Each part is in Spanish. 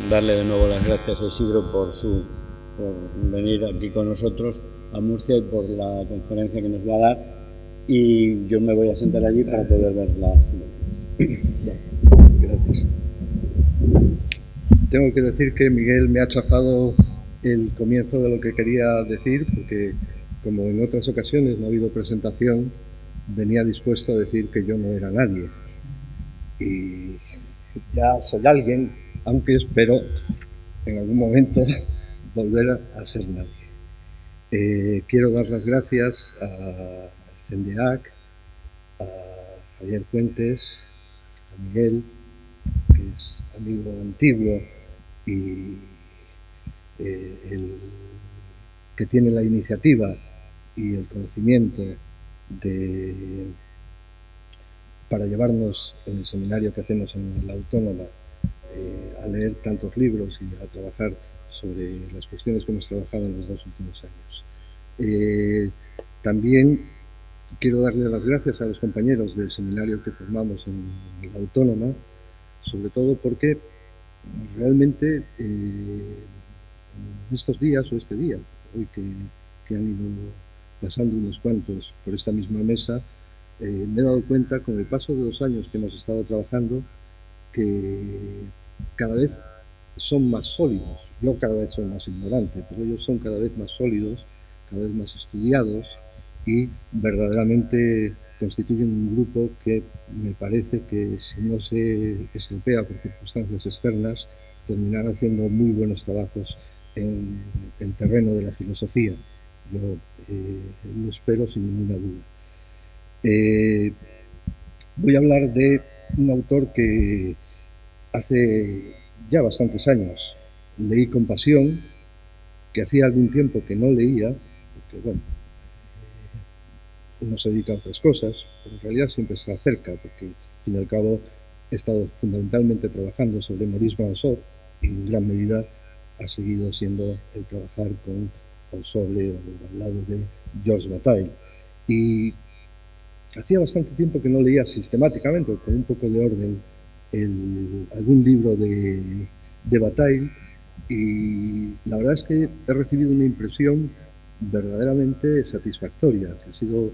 darle de nuevo las gracias a Isidro por venir aquí con nosotros a Murcia y por la conferencia que nos va a dar. Y yo me voy a sentar allí para poder ver las imágenes. Gracias. Tengo que decir que Miguel me ha chafado el comienzo de lo que quería decir, porque como en otras ocasiones no ha habido presentación, venía dispuesto a decir que yo no era nadie. Y ya soy alguien, aunque espero en algún momento volver a ser nadie. Quiero dar las gracias a CENDEAC, a Javier Fuentes, a Miguel, que es amigo antiguo y el que tiene la iniciativa y el conocimiento para llevarnos en el seminario que hacemos en la Autónoma a leer tantos libros y a trabajar sobre las cuestiones que hemos trabajado en los 2 últimos años. También quiero darle las gracias a los compañeros del seminario que formamos en la Autónoma, sobre todo porque realmente estos días, o este día, hoy que han ido pasando unos cuantos por esta misma mesa, me he dado cuenta con el paso de los años que hemos estado trabajando que cada vez son más sólidos. Yo cada vez soy más ignorante, pero ellos son cada vez más sólidos, cada vez más estudiados y verdaderamente constituyen un grupo que me parece que si no se estropea por circunstancias externas, terminará haciendo muy buenos trabajos en el terreno de la filosofía. Yo lo espero sin ninguna duda. Voy a hablar de un autor que hace ya bastantes años leí con pasión, que hacía algún tiempo que no leía, porque bueno, uno se dedica a otras cosas, pero en realidad siempre está cerca, porque al fin y al cabo he estado fundamentalmente trabajando sobre Maurice Manceau y en gran medida ha seguido siendo el trabajar con o sobre o al lado de Georges Bataille. Y hacía bastante tiempo que no leía sistemáticamente, con un poco de orden, algún libro de Bataille, y la verdad es que he recibido una impresión verdaderamente satisfactoria, que ha sido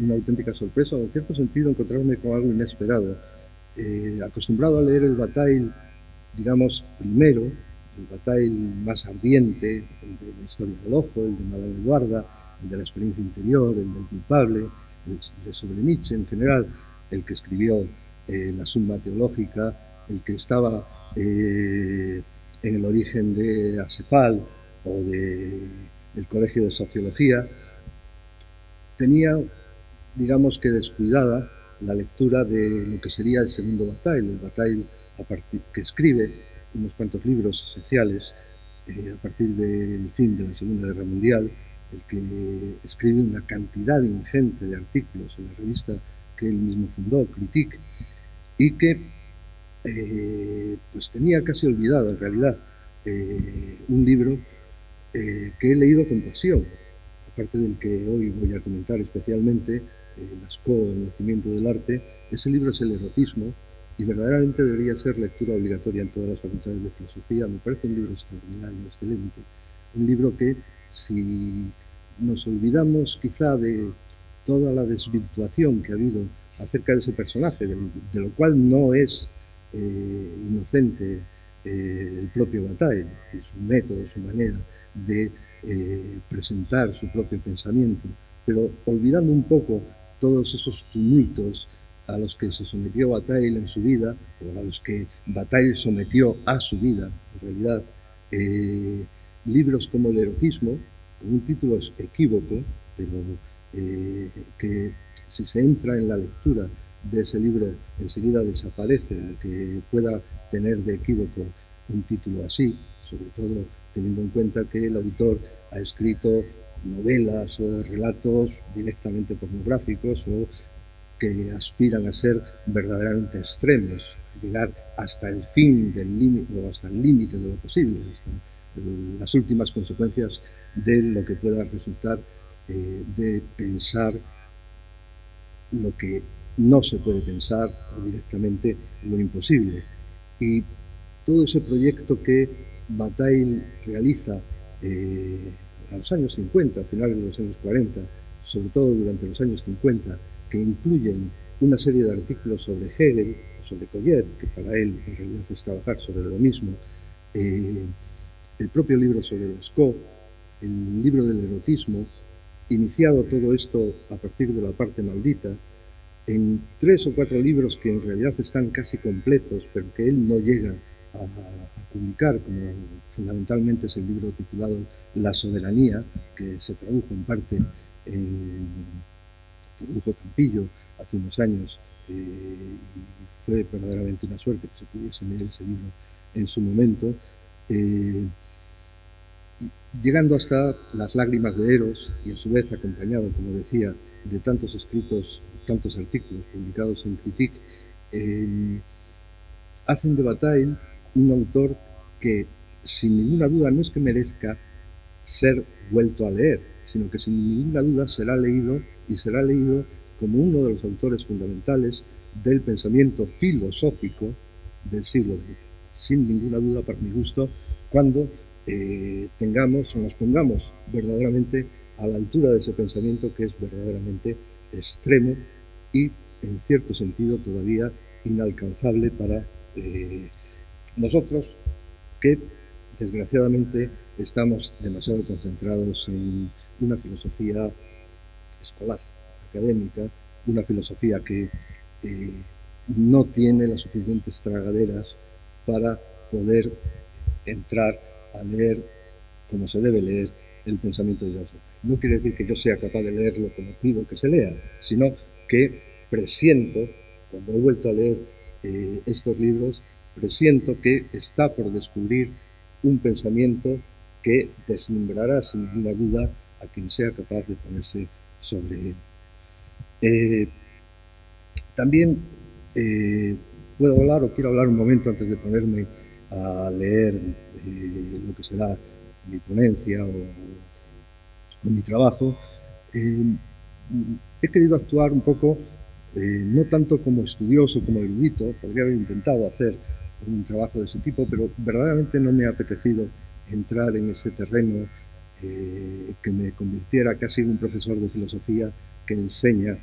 una auténtica sorpresa, o en cierto sentido encontrarme con algo inesperado. Acostumbrado a leer el Bataille, digamos, primero, el Bataille más ardiente, el de la historia del ojo, el de Madame Eduarda, el de la experiencia interior, el del culpable, el de sobre Nietzsche en general, el que escribió la Summa Teológica, el que estaba en el origen de Arsefal o del Colegio de Sociología, tenía, digamos que descuidada, la lectura de lo que sería el segundo Bataille, el Bataille que escribe unos cuantos libros esenciales a partir del fin de la Segunda Guerra Mundial, el que escribe una cantidad ingente de artículos en la revista que él mismo fundó, Critique, y que pues tenía casi olvidado en realidad un libro que he leído con pasión, aparte del que hoy voy a comentar especialmente, Lascaux, El nacimiento del arte. Ese libro es El erotismo y verdaderamente debería ser lectura obligatoria en todas las facultades de filosofía. Me parece un libro extraordinario, excelente, un libro que si nos olvidamos quizá de toda la desvirtuación que ha habido acerca de ese personaje, de lo cual no es inocente el propio Bataille, su método, su manera de presentar su propio pensamiento, pero olvidando un poco todos esos tumultos a los que se sometió Bataille en su vida, o a los que Bataille sometió a su vida, en realidad, libros como El erotismo, con un título equívoco, pero que si se entra en la lectura de ese libro enseguida desaparece lo que pueda tener de equívoco un título así, sobre todo teniendo en cuenta que el autor ha escrito novelas o relatos directamente pornográficos o que aspiran a ser verdaderamente extremos, a llegar hasta el fin del límite o hasta el límite de lo posible, hasta las últimas consecuencias de lo que pueda resultar de pensar lo que no se puede pensar o directamente lo imposible. Y todo ese proyecto que Bataille realiza a los años 50, a finales de los años 40, sobre todo durante los años 50, que incluyen una serie de artículos sobre Hegel, sobre Collier, que para él en realidad es trabajar sobre lo mismo, el propio libro sobre Lescaut, el libro del erotismo, iniciado todo esto a partir de la parte maldita, en 3 o 4 libros que en realidad están casi completos, pero que él no llega a publicar, como fundamentalmente es el libro titulado La soberanía, que se tradujo en parte en tradujo Campillo hace unos años, y fue verdaderamente una suerte que se pudiese leer ese libro en su momento, llegando hasta Las lágrimas de Eros, y a su vez acompañado, como decía, de tantos escritos, tantos artículos publicados en Critique, hacen de Bataille un autor que sin ninguna duda no es que merezca ser vuelto a leer, sino que sin ninguna duda será leído, y será leído como uno de los autores fundamentales del pensamiento filosófico del siglo XX. Sin ninguna duda, para mi gusto, cuando tengamos o nos pongamos verdaderamente a la altura de ese pensamiento que es verdaderamente extremo y, en cierto sentido, todavía inalcanzable para nosotros, que desgraciadamente estamos demasiado concentrados en una filosofía escolar, académica, una filosofía que no tiene las suficientes tragaderas para poder entrar a leer como se debe leer el pensamiento de Johnson. No quiere decir que yo sea capaz de leerlo como pido que se lea, sino que presiento, cuando he vuelto a leer estos libros, presiento que está por descubrir un pensamiento que deslumbrará sin ninguna duda a quien sea capaz de ponerse sobre él. También puedo hablar, o quiero hablar un momento antes de ponerme a leer lo que será mi ponencia o mi trabajo. He querido actuar un poco, no tanto como estudioso, como erudito, podría haber intentado hacer un trabajo de ese tipo, pero verdaderamente no me ha apetecido entrar en ese terreno que me convirtiera casi en un profesor de filosofía que enseña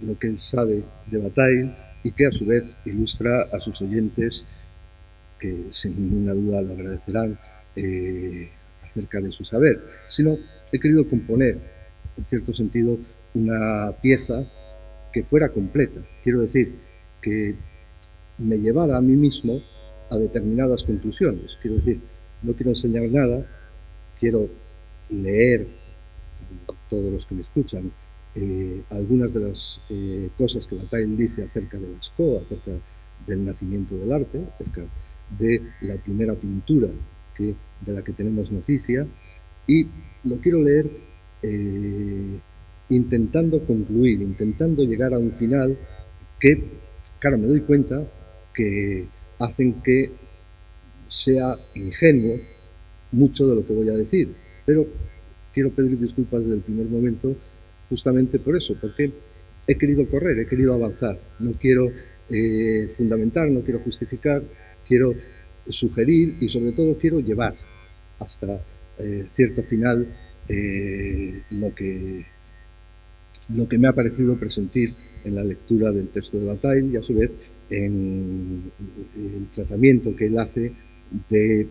lo que él sabe de Bataille y que a su vez ilustra a sus oyentes, que sin ninguna duda lo agradecerán, acerca de su saber, sino he querido componer, en cierto sentido, una pieza que fuera completa. Quiero decir, que me llevara a mí mismo a determinadas conclusiones. Quiero decir, no quiero enseñar nada, quiero leer, todos los que me escuchan, algunas de las cosas que Bataille dice acerca de Lescaut, acerca del nacimiento del arte, acerca de la primera pintura de la que tenemos noticia, y lo quiero leer intentando concluir, intentando llegar a un final que, claro, me doy cuenta que hacen que sea ingenuo mucho de lo que voy a decir, pero quiero pedir disculpas desde el primer momento justamente por eso, porque he querido correr, he querido avanzar, no quiero fundamentar, no quiero justificar, quiero sugerir y sobre todo quiero llevar hasta cierto final lo que me ha parecido presentir en la lectura del texto de Bataille y a su vez en el tratamiento que él hace de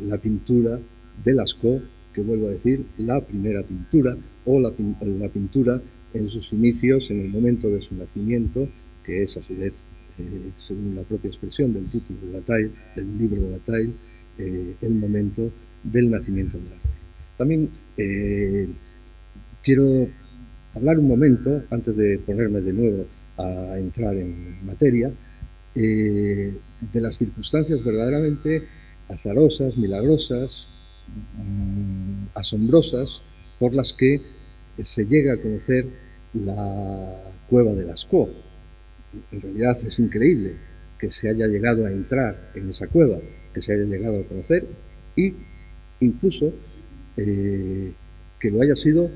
la pintura de Lescaut, que vuelvo a decir, la primera pintura o la pintura en sus inicios, en el momento de su nacimiento, que es a su vez, según la propia expresión del título de Bataille, del libro de Bataille, el momento del nacimiento del arte. También quiero hablar un momento, antes de ponerme de nuevo a entrar en materia, de las circunstancias verdaderamente azarosas, milagrosas, asombrosas, por las que se llega a conocer la cueva de Lescaut. En realidad es increíble que se haya llegado a entrar en esa cueva, que se haya llegado a conocer, y incluso que lo haya sido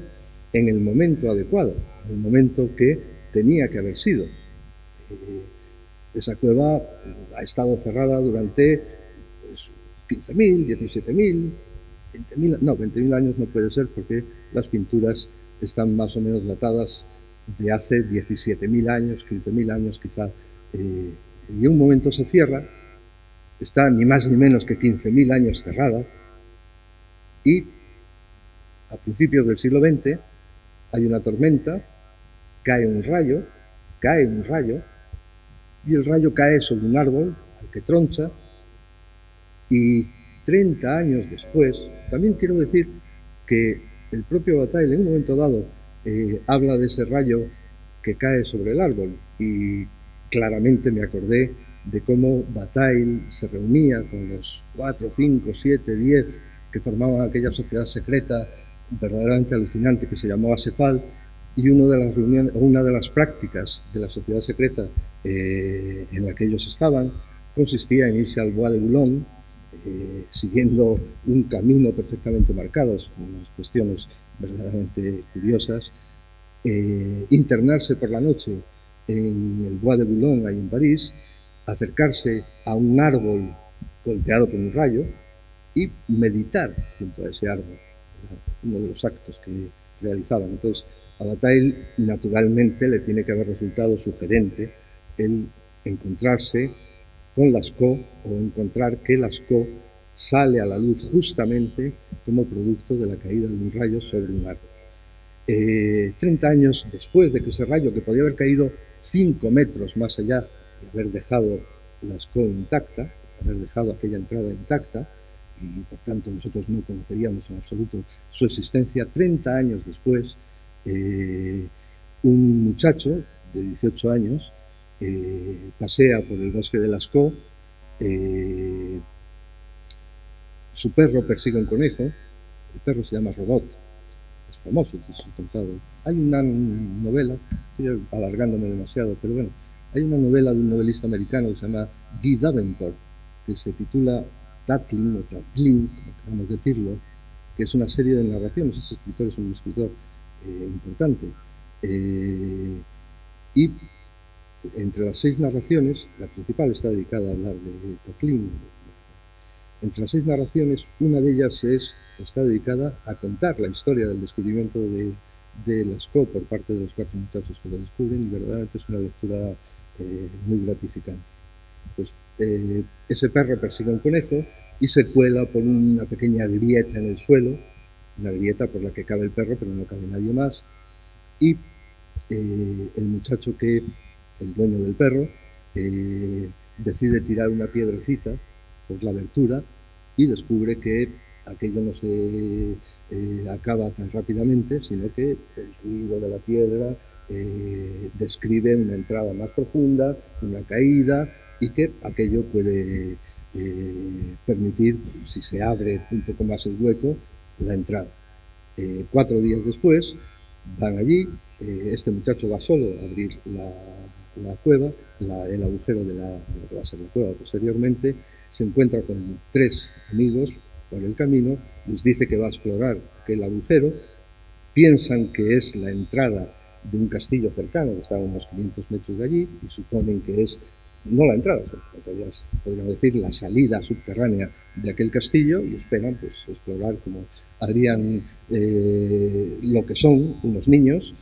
en el momento adecuado, en el momento que tenía que haber sido. Esa cueva ha estado cerrada durante pues, 15.000, 17.000, 20.000, no, 20.000 años no puede ser porque las pinturas están más o menos datadas de hace 17.000 años, 15.000 años quizá. Y un momento se cierra, está ni más ni menos que 15.000 años cerrada, y a principios del siglo XX hay una tormenta, cae un rayo, y el rayo cae sobre un árbol al que troncha, y 30 años después, también quiero decir que el propio Bataille en un momento dado habla de ese rayo que cae sobre el árbol, y claramente me acordé de cómo Bataille se reunía con los 4, 5, 7, 10 que formaban aquella sociedad secreta verdaderamente alucinante que se llamó Cefal, y una de las prácticas de la sociedad secreta en la que ellos estaban consistía en irse al Bois de Boulogne, siguiendo un camino perfectamente marcado, unas cuestiones verdaderamente curiosas, internarse por la noche en el Bois de Boulogne, ahí en París, acercarse a un árbol golpeado por un rayo y meditar junto a ese árbol. Era uno de los actos que realizaban. Entonces, a Bataille naturalmente le tiene que haber resultado sugerente el encontrarse con Lascaux, o encontrar que Lascaux sale a la luz justamente como producto de la caída de un rayo sobre un árbol. 30 años después de que ese rayo, que podía haber caído 5 metros más allá y haber dejado Lascaux intacta, haber dejado aquella entrada intacta, y por tanto nosotros no conoceríamos en absoluto su existencia, 30 años después, un muchacho de 18 años pasea por el bosque de Lascaux, su perro persigue un conejo, el perro se llama Robot, es famoso, es contado. Hay una novela, estoy alargándome demasiado, pero bueno, hay una novela de un novelista americano que se llama Guy Davenport, que se titula Tatlin, o Tatlin, como queramos decirlo, que es una serie de narraciones. Ese escritor es un escritor importante. Y entre las 6 narraciones, la principal está dedicada a hablar de Tatlin. Entre las 6 narraciones, una de ellas está dedicada a contar la historia del descubrimiento de Lascaux por parte de los 4 muchachos que lo descubren, y verdaderamente es una lectura muy gratificante. Pues ese perro persigue a un conejo y se cuela por una pequeña grieta en el suelo, una grieta por la que cabe el perro pero no cabe nadie más, y el muchacho, el dueño del perro, decide tirar una piedrecita por la abertura y descubre que aquello no se acaba tan rápidamente, sino que el ruido de la piedra describe una entrada más profunda, una caída, y que aquello puede permitir, si se abre un poco más el hueco, la entrada. 4 días después van allí, este muchacho va solo a abrir la cueva, el agujero de lo que va a ser la cueva posteriormente, se encuentra con 3 amigos por el camino, les dice que va a explorar aquel agujero, piensan que es la entrada de un castillo cercano, que está a unos 500 metros de allí, y suponen que es, no la entrada, podríamos decir la salida subterránea de aquel castillo, y esperan pues explorar como harían lo que son unos niños,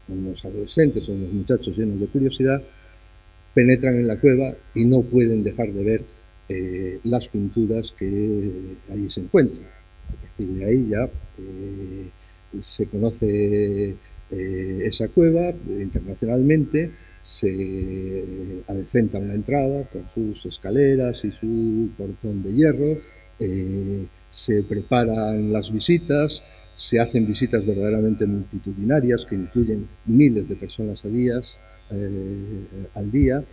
unos adolescentes o unos muchachos llenos de curiosidad. Penetran en la cueva y no pueden dejar de ver las pinturas que allí se encuentran. A partir de ahí ya se conoce esa cueva internacionalmente, se adecenta una entrada con sus escaleras y su portón de hierro, se preparan las visitas, se hacen visitas verdaderamente multitudinarias que incluyen miles de personas al día,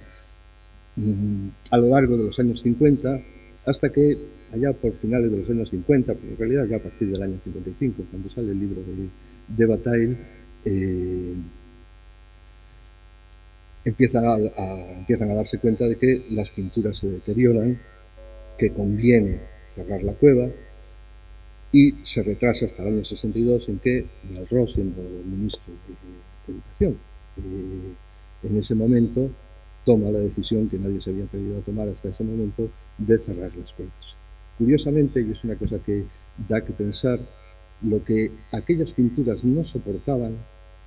a lo largo de los años 50, hasta que allá por finales de los años 50, pero en realidad ya a partir del año 55, cuando sale el libro de Bataille, empiezan a darse cuenta de que las pinturas se deterioran, que conviene cerrar la cueva, y se retrasa hasta el año 62 en que Malraux, siendo ministro de Educación, en ese momento toma la decisión que nadie se había atrevido a tomar hasta ese momento de cerrar las cuevas. Curiosamente, y es una cosa que da que pensar, lo que aquellas pinturas no soportaban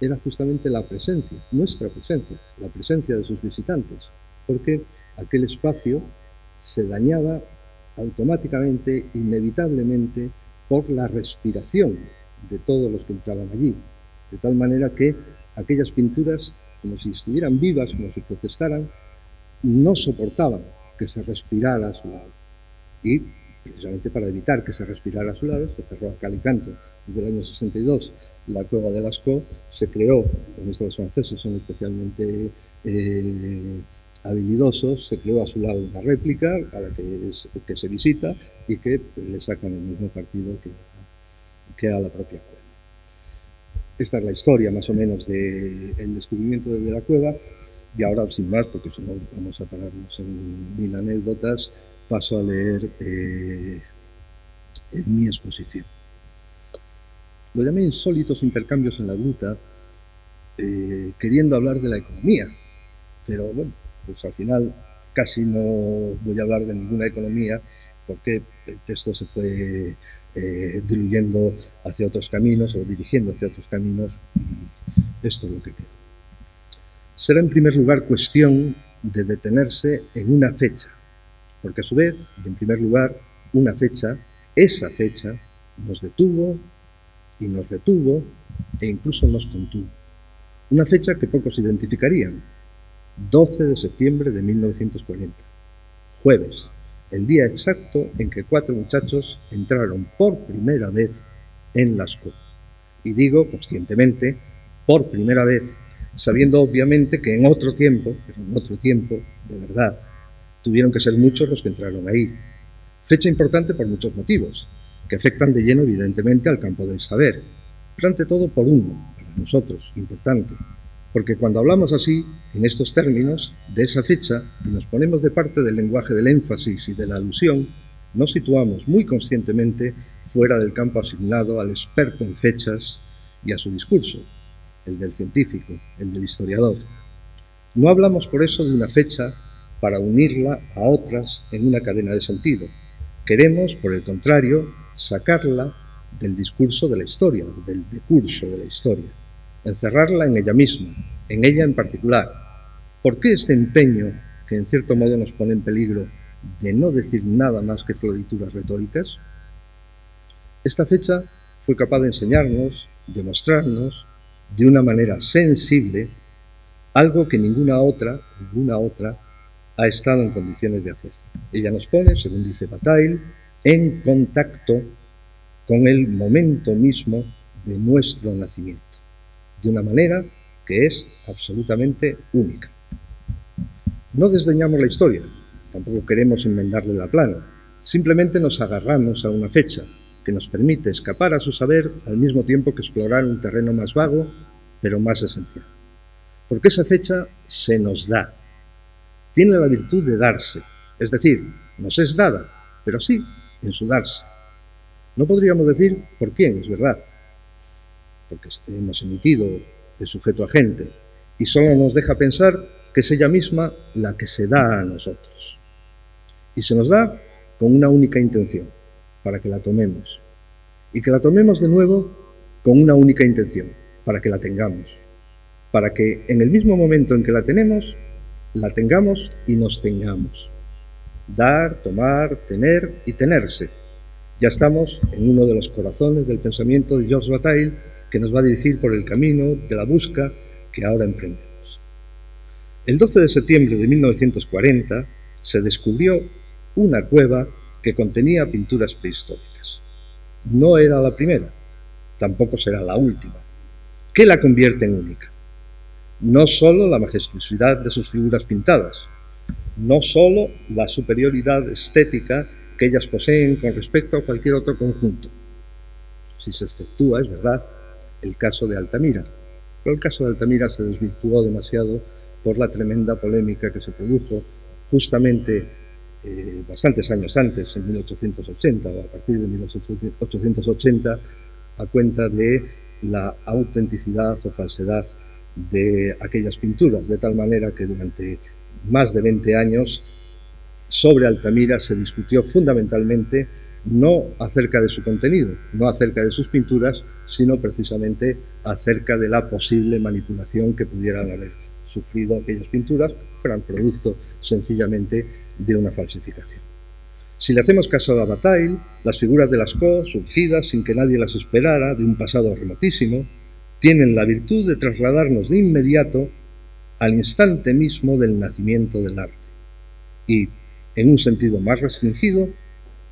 era justamente la presencia, nuestra presencia, la presencia de sus visitantes, porque aquel espacio se dañaba automáticamente, inevitablemente, por la respiración de todos los que entraban allí, de tal manera que aquellas pinturas, como si estuvieran vivas, como si protestaran, no soportaban que se respirara a su lado. Y precisamente para evitar que se respirara a su lado, se cerró a cal y canto. Desde el año 62 la cueva de Lascaux se creó, con esto los franceses son especialmente habilidosos, se creó a su lado una réplica a la que se visita y que le sacan el mismo partido que a la propia cueva. Esta es la historia más o menos del descubrimiento de la cueva. Y ahora, sin más, porque si no vamos a pararnos en mil anécdotas, paso a leer en mi exposición. Lo llamé insólitos intercambios en la gruta, queriendo hablar de la economía, pero bueno, pues al final casi no voy a hablar de ninguna economía, porque el texto se fue diluyendo hacia otros caminos o dirigiendo hacia otros caminos, y esto es lo que queda. Será en primer lugar cuestión de detenerse en una fecha, porque a su vez, y en primer lugar, una fecha, esa fecha, nos detuvo y nos retuvo e incluso nos contuvo. Una fecha que pocos identificarían, 12 de septiembre de 1940, jueves, el día exacto en que 4 muchachos entraron por primera vez en Lascaux. Y digo conscientemente, por primera vez, sabiendo obviamente que en otro tiempo, pero en otro tiempo, de verdad, tuvieron que ser muchos los que entraron ahí. Fecha importante por muchos motivos, que afectan de lleno evidentemente al campo del saber, pero ante todo por uno, para nosotros, importante, porque cuando hablamos así, en estos términos, de esa fecha, y nos ponemos de parte del lenguaje del énfasis y de la alusión, nos situamos muy conscientemente fuera del campo asignado al experto en fechas y a su discurso, el del científico, el del historiador. No hablamos por eso de una fecha para unirla a otras en una cadena de sentido. Queremos, por el contrario, sacarla del discurso de la historia, del decurso de la historia, encerrarla en ella misma, en ella en particular. ¿Por qué este empeño, que en cierto modo nos pone en peligro, de no decir nada más que florituras retóricas? Esta fecha fue capaz de enseñarnos, de mostrarnos, de una manera sensible, algo que ninguna otra ha estado en condiciones de hacer. Ella nos pone, según dice Bataille, en contacto con el momento mismo de nuestro nacimiento, de una manera que es absolutamente única. No desdeñamos la historia, tampoco queremos enmendarle la plana, simplemente nos agarramos a una fecha que nos permite escapar a su saber al mismo tiempo que explorar un terreno más vago, pero más esencial. Porque esa fecha se nos da, tiene la virtud de darse, es decir, nos es dada, pero sí en su darse. No podríamos decir por quién, es verdad, porque hemos emitido el sujeto agente y solo nos deja pensar que es ella misma la que se da a nosotros. Y se nos da con una única intención, para que la tomemos. Y que la tomemos de nuevo con una única intención, para que la tengamos. Para que en el mismo momento en que la tenemos, la tengamos y nos tengamos. Dar, tomar, tener y tenerse. Ya estamos en uno de los corazones del pensamiento de Georges Bataille, que nos va a dirigir por el camino de la busca que ahora emprendemos. El 12 de septiembre de 1940 se descubrió una cueva que contenía pinturas prehistóricas. No era la primera, tampoco será la última. ¿Qué la convierte en única? No solo la majestuosidad de sus figuras pintadas, no solo la superioridad estética que ellas poseen con respecto a cualquier otro conjunto. Si se exceptúa, es verdad, el caso de Altamira, pero el caso de Altamira se desvirtuó demasiado por la tremenda polémica que se produjo justamente bastantes años antes, en 1880 o a partir de 1880, a cuenta de la autenticidad o falsedad de aquellas pinturas, de tal manera que durante más de 20 años, sobre Altamira se discutió fundamentalmente no acerca de su contenido, no acerca de sus pinturas, sino precisamente acerca de la posible manipulación que pudieran haber sufrido aquellas pinturas, que fueran producto sencillamente de una falsificación. Si le hacemos caso a Bataille, las figuras de Lascaux, surgidas sin que nadie las esperara, de un pasado remotísimo, tienen la virtud de trasladarnos de inmediato al instante mismo del nacimiento del arte y, en un sentido más restringido,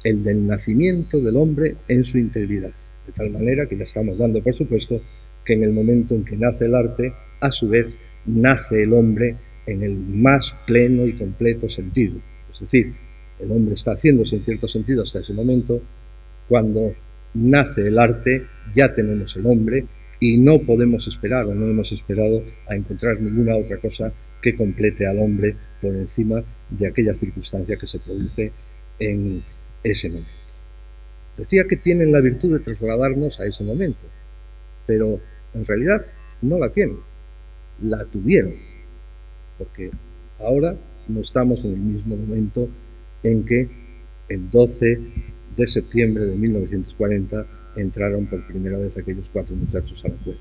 el del nacimiento del hombre en su integridad, de tal manera que ya estamos dando por supuesto que en el momento en que nace el arte, a su vez nace el hombre en el más pleno y completo sentido. Es decir, el hombre está haciéndose en cierto sentido hasta ese momento. Cuando nace el arte ya tenemos el hombre y no podemos esperar o no hemos esperado a encontrar ninguna otra cosa que complete al hombre por encima de aquella circunstancia que se produce en ese momento. Decía que tienen la virtud de trasladarnos a ese momento, pero en realidad no la tienen, la tuvieron, porque ahora no estamos en el mismo momento en que el 12 de septiembre de 1940 entraron por primera vez aquellos 4 muchachos a la cueva.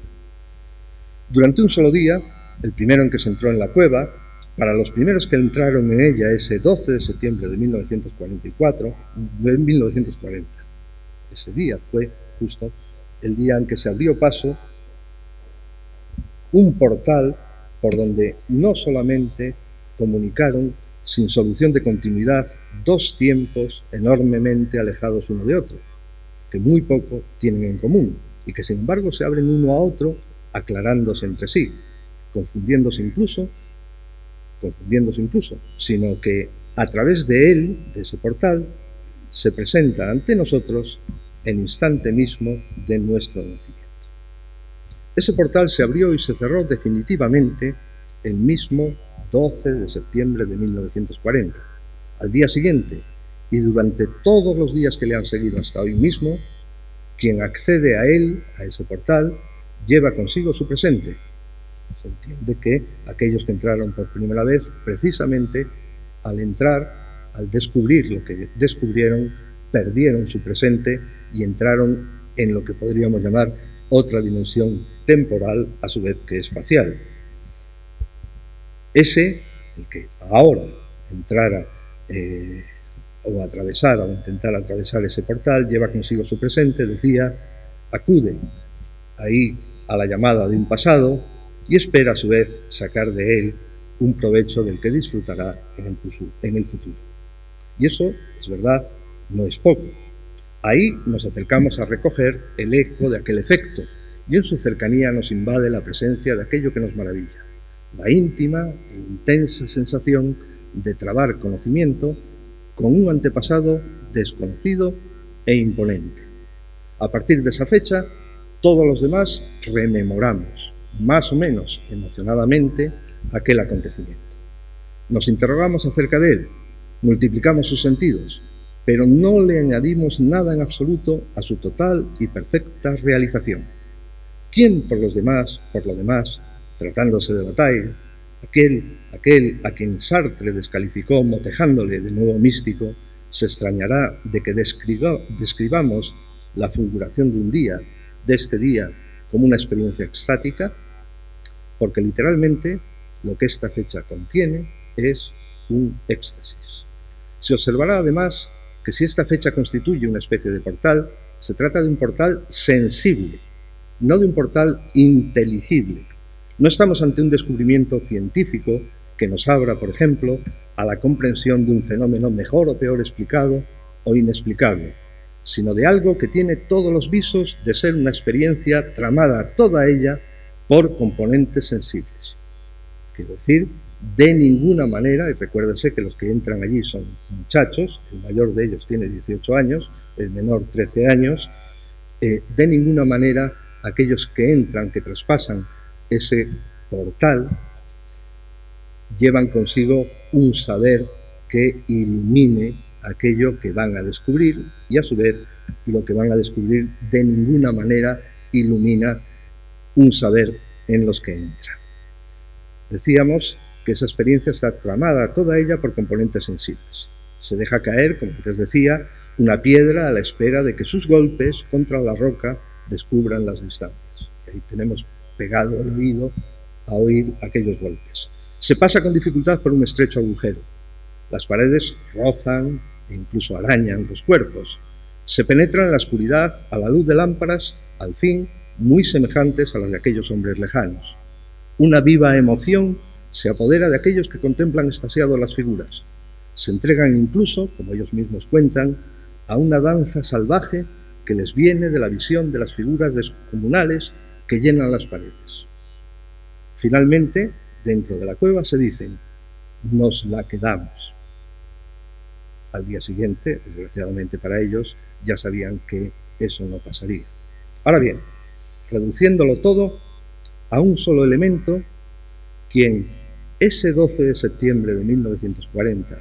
Durante un solo día, el primero en que se entró en la cueva, para los primeros que entraron en ella ese 12 de septiembre de 1940, ese día fue justo el día en que se abrió paso un portal por donde no solamente comunicaron sin solución de continuidad 2 tiempos enormemente alejados uno de otro, que muy poco tienen en común y que sin embargo se abren uno a otro aclarándose entre sí, confundiéndose incluso, sino que a través de él, de ese portal, se presenta ante nosotros el instante mismo de nuestro nacimiento. Ese portal se abrió y se cerró definitivamente el mismo 12 de septiembre de 1940. Al día siguiente, y durante todos los días que le han seguido hasta hoy mismo, quien accede a él, a ese portal, lleva consigo su presente. Se entiende que aquellos que entraron por primera vez, precisamente al entrar, al descubrir lo que descubrieron, perdieron su presente y entraron en lo que podríamos llamar otra dimensión temporal, a su vez que espacial. Ese, el que ahora entrara o atravesara o intentar atravesar ese portal, lleva consigo su presente, decía, acude ahí a la llamada de un pasado y espera a su vez sacar de él un provecho del que disfrutará en el futuro. Y eso, es verdad, no es poco. Ahí nos acercamos a recoger el eco de aquel efecto y en su cercanía nos invade la presencia de aquello que nos maravilla, la íntima e intensa sensación de trabar conocimiento con un antepasado desconocido e imponente. A partir de esa fecha, todos los demás rememoramos, más o menos emocionadamente, aquel acontecimiento. Nos interrogamos acerca de él, multiplicamos sus sentidos, pero no le añadimos nada en absoluto a su total y perfecta realización. ¿Quién por lo demás, tratándose de Bataille, aquel a quien Sartre descalificó motejándole de nuevo místico, se extrañará de que describamos la fulguración de un día, de este día, como una experiencia extática? Porque literalmente lo que esta fecha contiene es un éxtasis. Se observará además que si esta fecha constituye una especie de portal, se trata de un portal sensible, no de un portal inteligible. No estamos ante un descubrimiento científico que nos abra, por ejemplo, a la comprensión de un fenómeno mejor o peor explicado o inexplicable, sino de algo que tiene todos los visos de ser una experiencia tramada toda ella por componentes sensibles. Quiero decir, de ninguna manera, y recuérdense que los que entran allí son muchachos, el mayor de ellos tiene 18 años, el menor 13 años, de ninguna manera aquellos que entran, que traspasan ese portal, llevan consigo un saber que ilumine aquello que van a descubrir y a su vez lo que van a descubrir de ninguna manera ilumina un saber en los que entran. Decíamos que esa experiencia está tramada toda ella por componentes sensibles. Se deja caer, como antes decía, una piedra a la espera de que sus golpes contra la roca descubran las distancias. Y ahí tenemos pegado el oído a oír aquellos golpes. Se pasa con dificultad por un estrecho agujero. Las paredes rozan e incluso arañan los cuerpos. Se penetra en la oscuridad a la luz de lámparas, al fin, muy semejantes a las de aquellos hombres lejanos. Una viva emoción se apodera de aquellos que contemplan extasiados las figuras. Se entregan incluso, como ellos mismos cuentan, a una danza salvaje que les viene de la visión de las figuras descomunales que llenan las paredes. Finalmente, dentro de la cueva se dicen: nos la quedamos. Al día siguiente, desgraciadamente para ellos, ya sabían que eso no pasaría. Ahora bien, reduciéndolo todo a un solo elemento, quien ese 12 de septiembre de 1940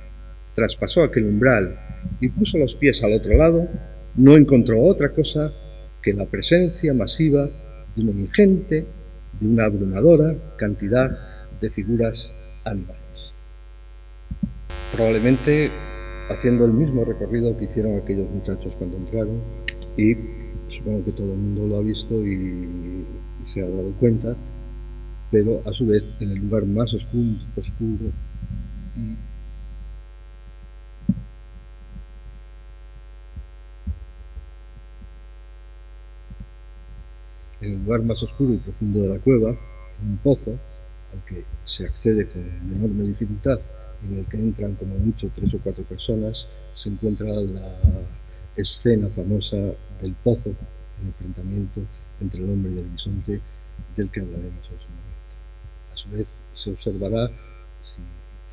traspasó aquel umbral y puso los pies al otro lado, no encontró otra cosa que la presencia masiva de una ingente, de una abrumadora cantidad de figuras animales. Probablemente haciendo el mismo recorrido que hicieron aquellos muchachos cuando entraron, y supongo que todo el mundo lo ha visto y se ha dado cuenta, pero a su vez en el lugar más oscuro y profundo de la cueva, un pozo al que se accede con enorme dificultad, en el que entran como mucho 3 o 4 personas, se encuentra la escena famosa del pozo, el enfrentamiento entre el hombre y el bisonte, del que hablaremos en su momento. A su vez se observará, si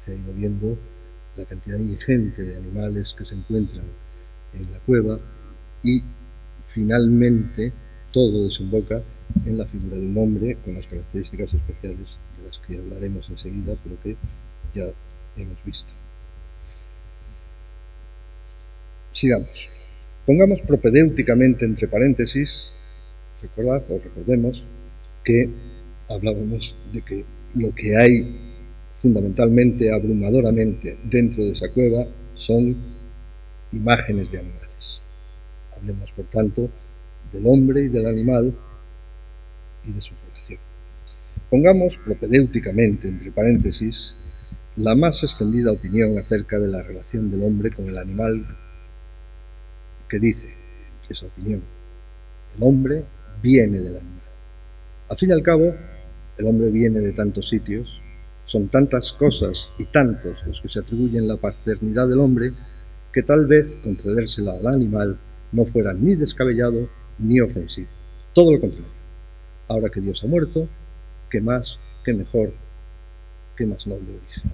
se ha ido viendo, la cantidad ingente de animales que se encuentran en la cueva, y finalmente todo desemboca en la figura de un hombre con las características especiales de las que hablaremos enseguida, pero que ya hemos visto. Sigamos. Pongamos propedéuticamente entre paréntesis, recordemos que hablábamos de que lo que hay fundamentalmente, abrumadoramente dentro de esa cueva son imágenes de animales. Hablemos, por tanto, del hombre y del animal y de su relación. Pongamos propedéuticamente entre paréntesis la más extendida opinión acerca de la relación del hombre con el animal, que dice esa opinión: el hombre viene del animal. Al fin y al cabo, el hombre viene de tantos sitios, son tantas cosas y tantos los que se atribuyen la paternidad del hombre, que tal vez concedérsela al animal no fuera ni descabellado ni ofensivo. Todo lo contrario. Ahora que Dios ha muerto, ¿qué más, qué mejor, qué más noble origen?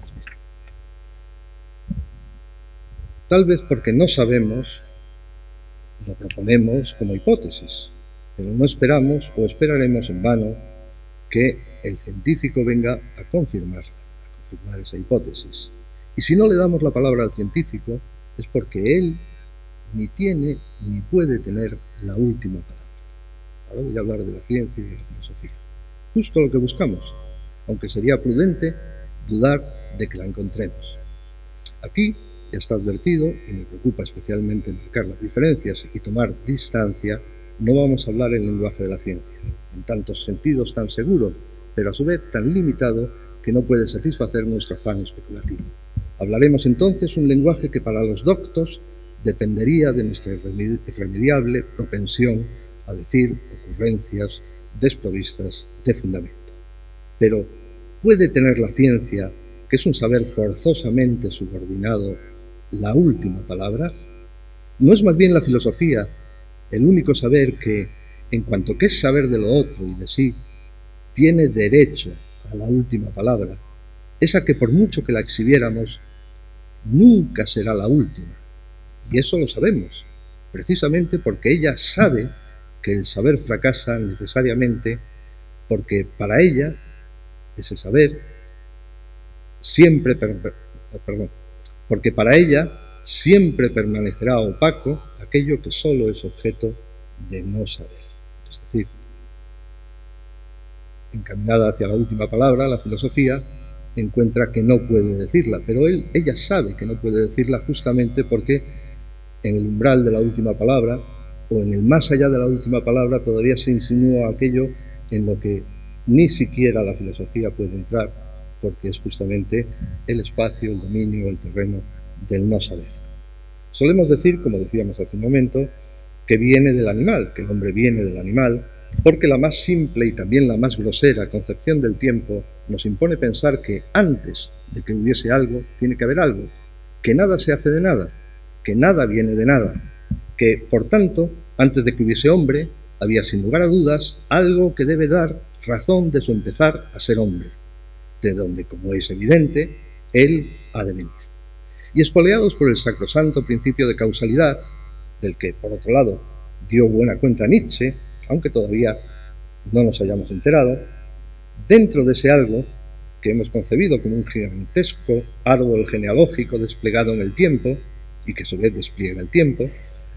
Tal vez porque no sabemos, lo proponemos como hipótesis, pero no esperamos o esperaremos en vano que el científico venga a confirmar esa hipótesis. Y si no le damos la palabra al científico, es porque él ni tiene ni puede tener la última palabra. Ahora voy a hablar de la ciencia y de la filosofía. Justo lo que buscamos, aunque sería prudente dudar de que la encontremos. Aquí ya está advertido, y me preocupa especialmente marcar las diferencias y tomar distancia, no vamos a hablar el lenguaje de la ciencia, en tantos sentidos tan seguro, pero a su vez tan limitado que no puede satisfacer nuestro afán especulativo. Hablaremos entonces un lenguaje que para los doctos dependería de nuestra irremediable propensión a decir ocurrencias desprovistas de fundamento. Pero ¿puede tener la ciencia, que es un saber forzosamente subordinado, la última palabra? ¿No es más bien la filosofía el único saber que, en cuanto que es saber de lo otro y de sí, tiene derecho a la última palabra, esa que por mucho que la exhibiéramos, nunca será la última? Y eso lo sabemos, precisamente porque ella sabe que el saber fracasa necesariamente, porque para ella, ese saber, porque para ella siempre permanecerá opaco aquello que solo es objeto de no saber. Es decir, encaminada hacia la última palabra, la filosofía encuentra que no puede decirla, pero ella sabe que no puede decirla justamente porque en el umbral de la última palabra o en el más allá de la última palabra todavía se insinúa aquello en lo que ni siquiera la filosofía puede entrar, porque es justamente el espacio, el dominio, el terreno del no saber. Solemos decir, como decíamos hace un momento, que viene del animal, que el hombre viene del animal, porque la más simple y también la más grosera concepción del tiempo nos impone pensar que antes de que hubiese algo, tiene que haber algo, que nada se hace de nada, que nada viene de nada, que, por tanto, antes de que hubiese hombre, había sin lugar a dudas algo que debe dar razón de su empezar a ser hombre, de donde, como es evidente, él ha de venir. Y espoleados por el sacrosanto principio de causalidad, del que, por otro lado, dio buena cuenta Nietzsche, aunque todavía no nos hayamos enterado, dentro de ese algo, que hemos concebido como un gigantesco árbol genealógico desplegado en el tiempo, y que a su vez despliega el tiempo,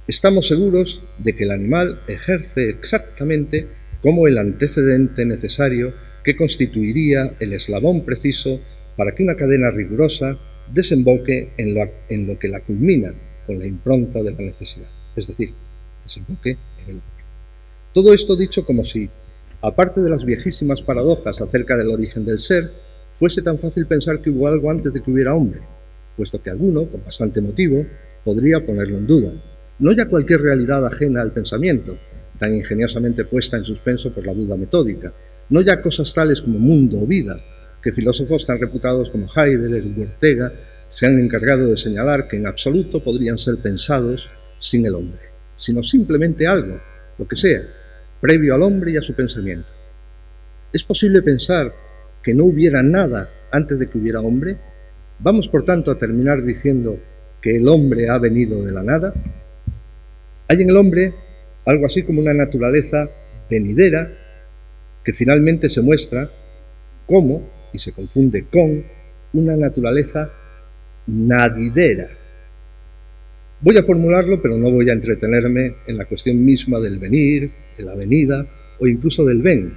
estamos seguros de que el animal ejerce exactamente como el antecedente necesario que constituiría el eslabón preciso para que una cadena rigurosa desemboque en lo que la culmina con la impronta de la necesidad, es decir, desemboque en el hombre. Todo esto dicho como si, aparte de las viejísimas paradojas acerca del origen del ser, fuese tan fácil pensar que hubo algo antes de que hubiera hombre, puesto que alguno, con bastante motivo, podría ponerlo en duda. No ya cualquier realidad ajena al pensamiento, tan ingeniosamente puesta en suspenso por la duda metódica, no ya cosas tales como mundo o vida, que filósofos tan reputados como Heidegger y Ortega se han encargado de señalar que en absoluto podrían ser pensados sin el hombre, sino simplemente algo, lo que sea, previo al hombre y a su pensamiento. ¿Es posible pensar que no hubiera nada antes de que hubiera hombre? ¿Vamos, por tanto, a terminar diciendo que el hombre ha venido de la nada? Hay en el hombre algo así como una naturaleza venidera que finalmente se muestra como, y se confunde con, una naturaleza nadidera. Voy a formularlo, pero no voy a entretenerme en la cuestión misma del venir, de la venida o incluso del ven,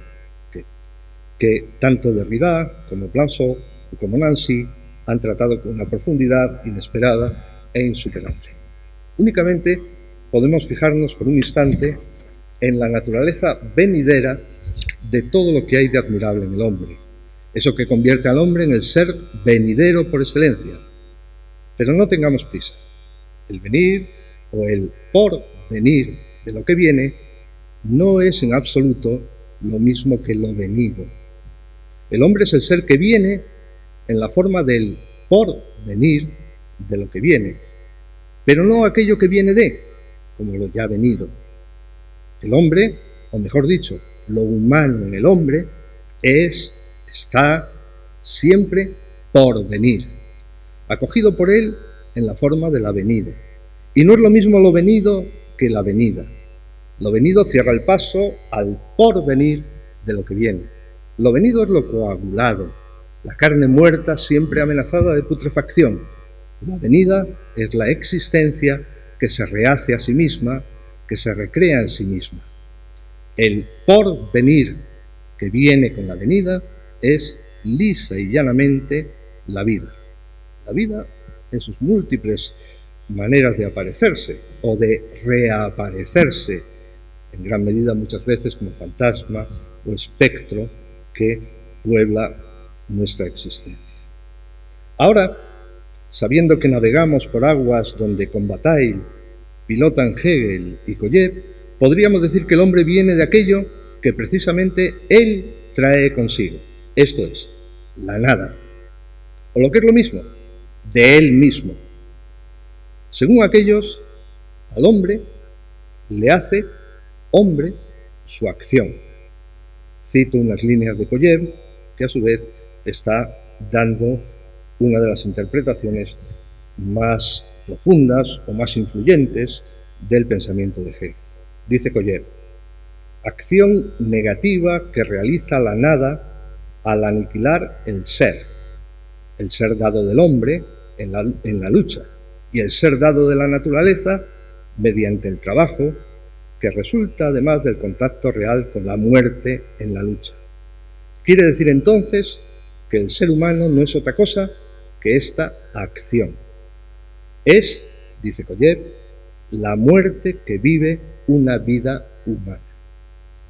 que tanto Derrida como Blanchot o como Nancy han tratado con una profundidad inesperada e insuperable. Únicamente podemos fijarnos por un instante en la naturaleza venidera de todo lo que hay de admirable en el hombre, eso que convierte al hombre en el ser venidero por excelencia. Pero no tengamos prisa. El venir o el porvenir de lo que viene no es en absoluto lo mismo que lo venido. El hombre es el ser que viene en la forma del porvenir de lo que viene, pero no aquello que viene de, como lo ya venido. El hombre, o mejor dicho, lo humano en el hombre, está siempre por venir, acogido por él en la forma de la venida. Y no es lo mismo lo venido que la venida. Lo venido cierra el paso al porvenir de lo que viene. Lo venido es lo coagulado, la carne muerta siempre amenazada de putrefacción. La venida es la existencia que se rehace a sí misma, que se recrea en sí misma. El porvenir que viene con la venida es lisa y llanamente la vida. La vida en sus múltiples maneras de aparecerse o de reaparecerse, en gran medida muchas veces como fantasma o espectro que puebla nuestra existencia. Ahora, sabiendo que navegamos por aguas donde con Bataille pilotan Hegel y Kojev, podríamos decir que el hombre viene de aquello que precisamente él trae consigo, esto es, la nada, o lo que es lo mismo, de él mismo. Según aquellos, al hombre le hace hombre su acción. Cito unas líneas de Kojev que a su vez está dando una de las interpretaciones más profundas o más influyentes del pensamiento de Hegel. Dice Kojev: acción negativa que realiza la nada al aniquilar el ser dado del hombre en la lucha, y el ser dado de la naturaleza mediante el trabajo, que resulta además del contacto real con la muerte en la lucha. Quiere decir entonces que el ser humano no es otra cosa que esta acción. Es, dice Collet, la muerte que vive una vida humana.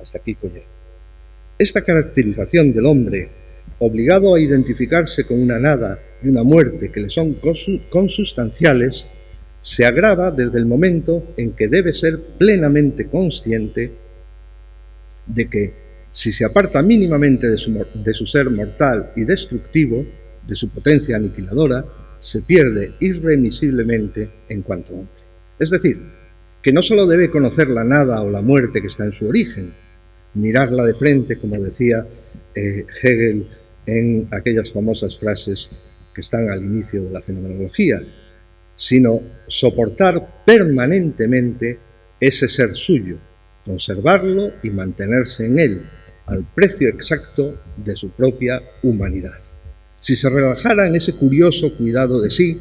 Hasta aquí Collet. Esta caracterización del hombre, obligado a identificarse con una nada y una muerte que le son consustanciales, se agrava desde el momento en que debe ser plenamente consciente de que, si se aparta mínimamente de su ser mortal y destructivo, de su potencia aniquiladora, se pierde irremisiblemente en cuanto hombre. Es decir, que no solo debe conocer la nada o la muerte que está en su origen, mirarla de frente, como decía Hegel en aquellas famosas frases que están al inicio de la fenomenología, sino soportar permanentemente ese ser suyo, conservarlo y mantenerse en él, al precio exacto de su propia humanidad. Si se relajara en ese curioso cuidado de sí,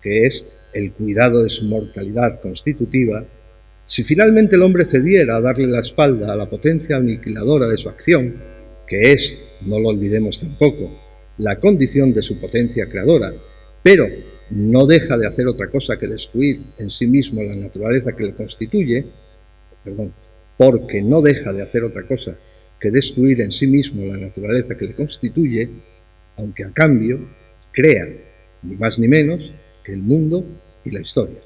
que es el cuidado de su mortalidad constitutiva, si finalmente el hombre cediera a darle la espalda a la potencia aniquiladora de su acción, que es, no lo olvidemos tampoco, la condición de su potencia creadora, pero no deja de hacer otra cosa que destruir en sí mismo la naturaleza que le constituye, porque no deja de hacer otra cosa que destruir en sí mismo la naturaleza que le constituye, aunque a cambio crea, ni más ni menos, que el mundo y la historia.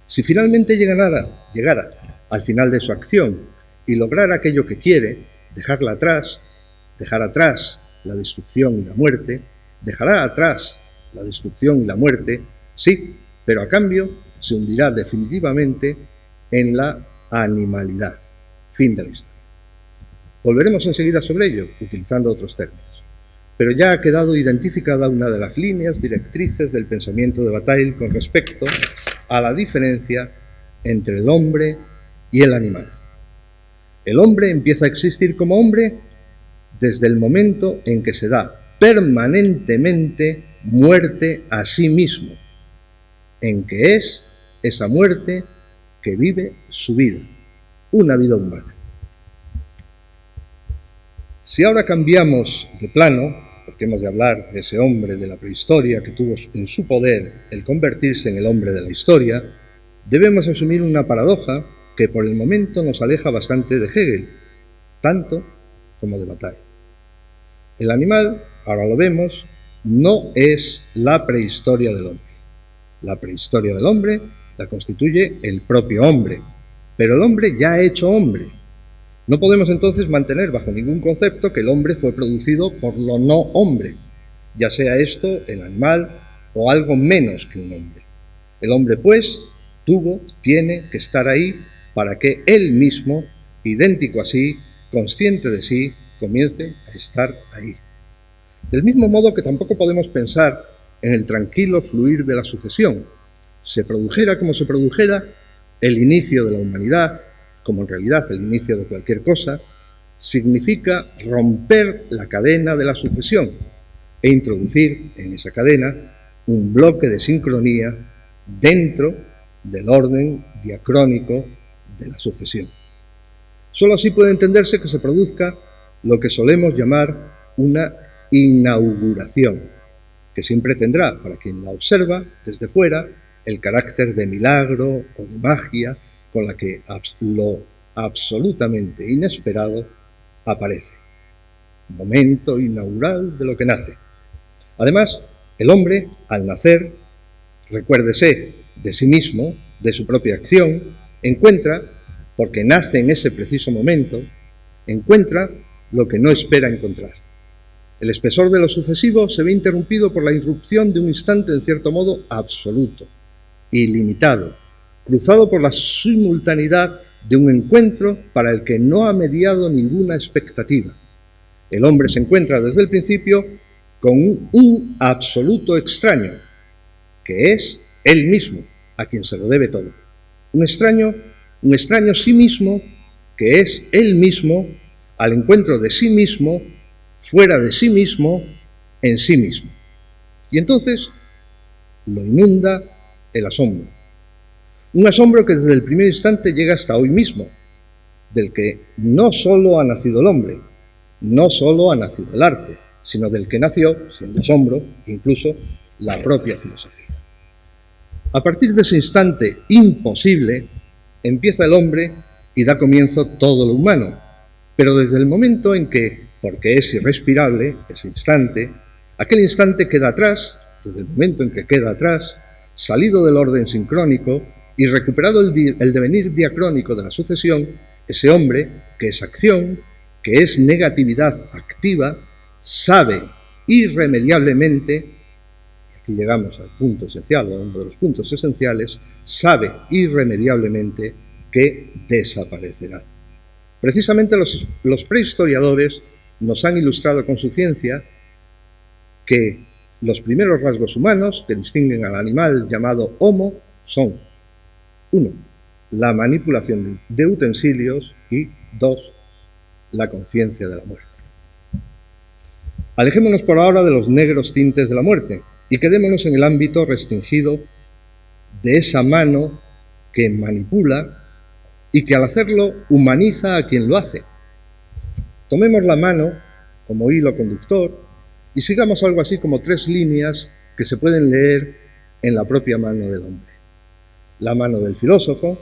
Si finalmente llegara al final de su acción y lograra aquello que quiere, dejar atrás la destrucción y la muerte, dejará atrás la destrucción y la muerte, sí, pero a cambio se hundirá definitivamente en la animalidad. Fin de la historia. Volveremos enseguida sobre ello, utilizando otros términos. Pero ya ha quedado identificada una de las líneas directrices del pensamiento de Bataille con respecto a la diferencia entre el hombre y el animal. El hombre empieza a existir como hombre desde el momento en que se da permanentemente muerte a sí mismo, en que es esa muerte que vive su vida, una vida humana. Si ahora cambiamos de plano, porque hemos de hablar de ese hombre de la prehistoria que tuvo en su poder el convertirse en el hombre de la historia, debemos asumir una paradoja que por el momento nos aleja bastante de Hegel, tanto como de Bataille. El animal, ahora lo vemos, no es la prehistoria del hombre. La prehistoria del hombre la constituye el propio hombre, pero el hombre ya ha hecho hombre. No podemos entonces mantener bajo ningún concepto que el hombre fue producido por lo no hombre, ya sea esto el animal o algo menos que un hombre. El hombre, pues, tiene que estar ahí para que él mismo, idéntico a sí, consciente de sí, comience a estar ahí. Del mismo modo que tampoco podemos pensar en el tranquilo fluir de la sucesión. Se produjera como se produjera, el inicio de la humanidad, como en realidad el inicio de cualquier cosa, significa romper la cadena de la sucesión e introducir en esa cadena un bloque de sincronía dentro del orden diacrónico de la sucesión. Solo así puede entenderse que se produzca lo que solemos llamar una inauguración, que siempre tendrá, para quien la observa desde fuera, el carácter de milagro o de magia con la que lo absolutamente inesperado aparece. Momento inaugural de lo que nace. Además, el hombre, al nacer, recuérdese de sí mismo, de su propia acción, encuentra, porque nace en ese preciso momento, encuentra lo que no espera encontrar. El espesor de lo sucesivo se ve interrumpido por la irrupción de un instante, en cierto modo, absoluto, ilimitado, cruzado por la simultaneidad de un encuentro para el que no ha mediado ninguna expectativa. El hombre se encuentra desde el principio con un absoluto extraño, que es él mismo, a quien se lo debe todo. Un extraño sí mismo, que es él mismo, al encuentro de sí mismo, fuera de sí mismo, en sí mismo. Y entonces lo inunda el asombro. Un asombro que desde el primer instante llega hasta hoy mismo, del que no solo ha nacido el hombre, no solo ha nacido el arte, sino del que nació, siendo asombro, incluso la propia filosofía. A partir de ese instante imposible, empieza el hombre y da comienzo todo lo humano, pero desde el momento en que, porque es irrespirable, ese instante, aquel instante queda atrás, desde el momento en que queda atrás, salido del orden sincrónico y recuperado el devenir diacrónico de la sucesión, ese hombre, que es acción, que es negatividad activa, sabe irremediablemente, y aquí llegamos al punto esencial, o uno de los puntos esenciales, sabe irremediablemente que desaparecerá. Precisamente los prehistoriadores nos han ilustrado con su ciencia que los primeros rasgos humanos que distinguen al animal llamado Homo son 1. La manipulación de utensilios y 2. La conciencia de la muerte. Alejémonos por ahora de los negros tintes de la muerte y quedémonos en el ámbito restringido de esa mano que manipula y que al hacerlo humaniza a quien lo hace. Tomemos la mano como hilo conductor y sigamos algo así como 3 líneas que se pueden leer en la propia mano del hombre. La mano del filósofo,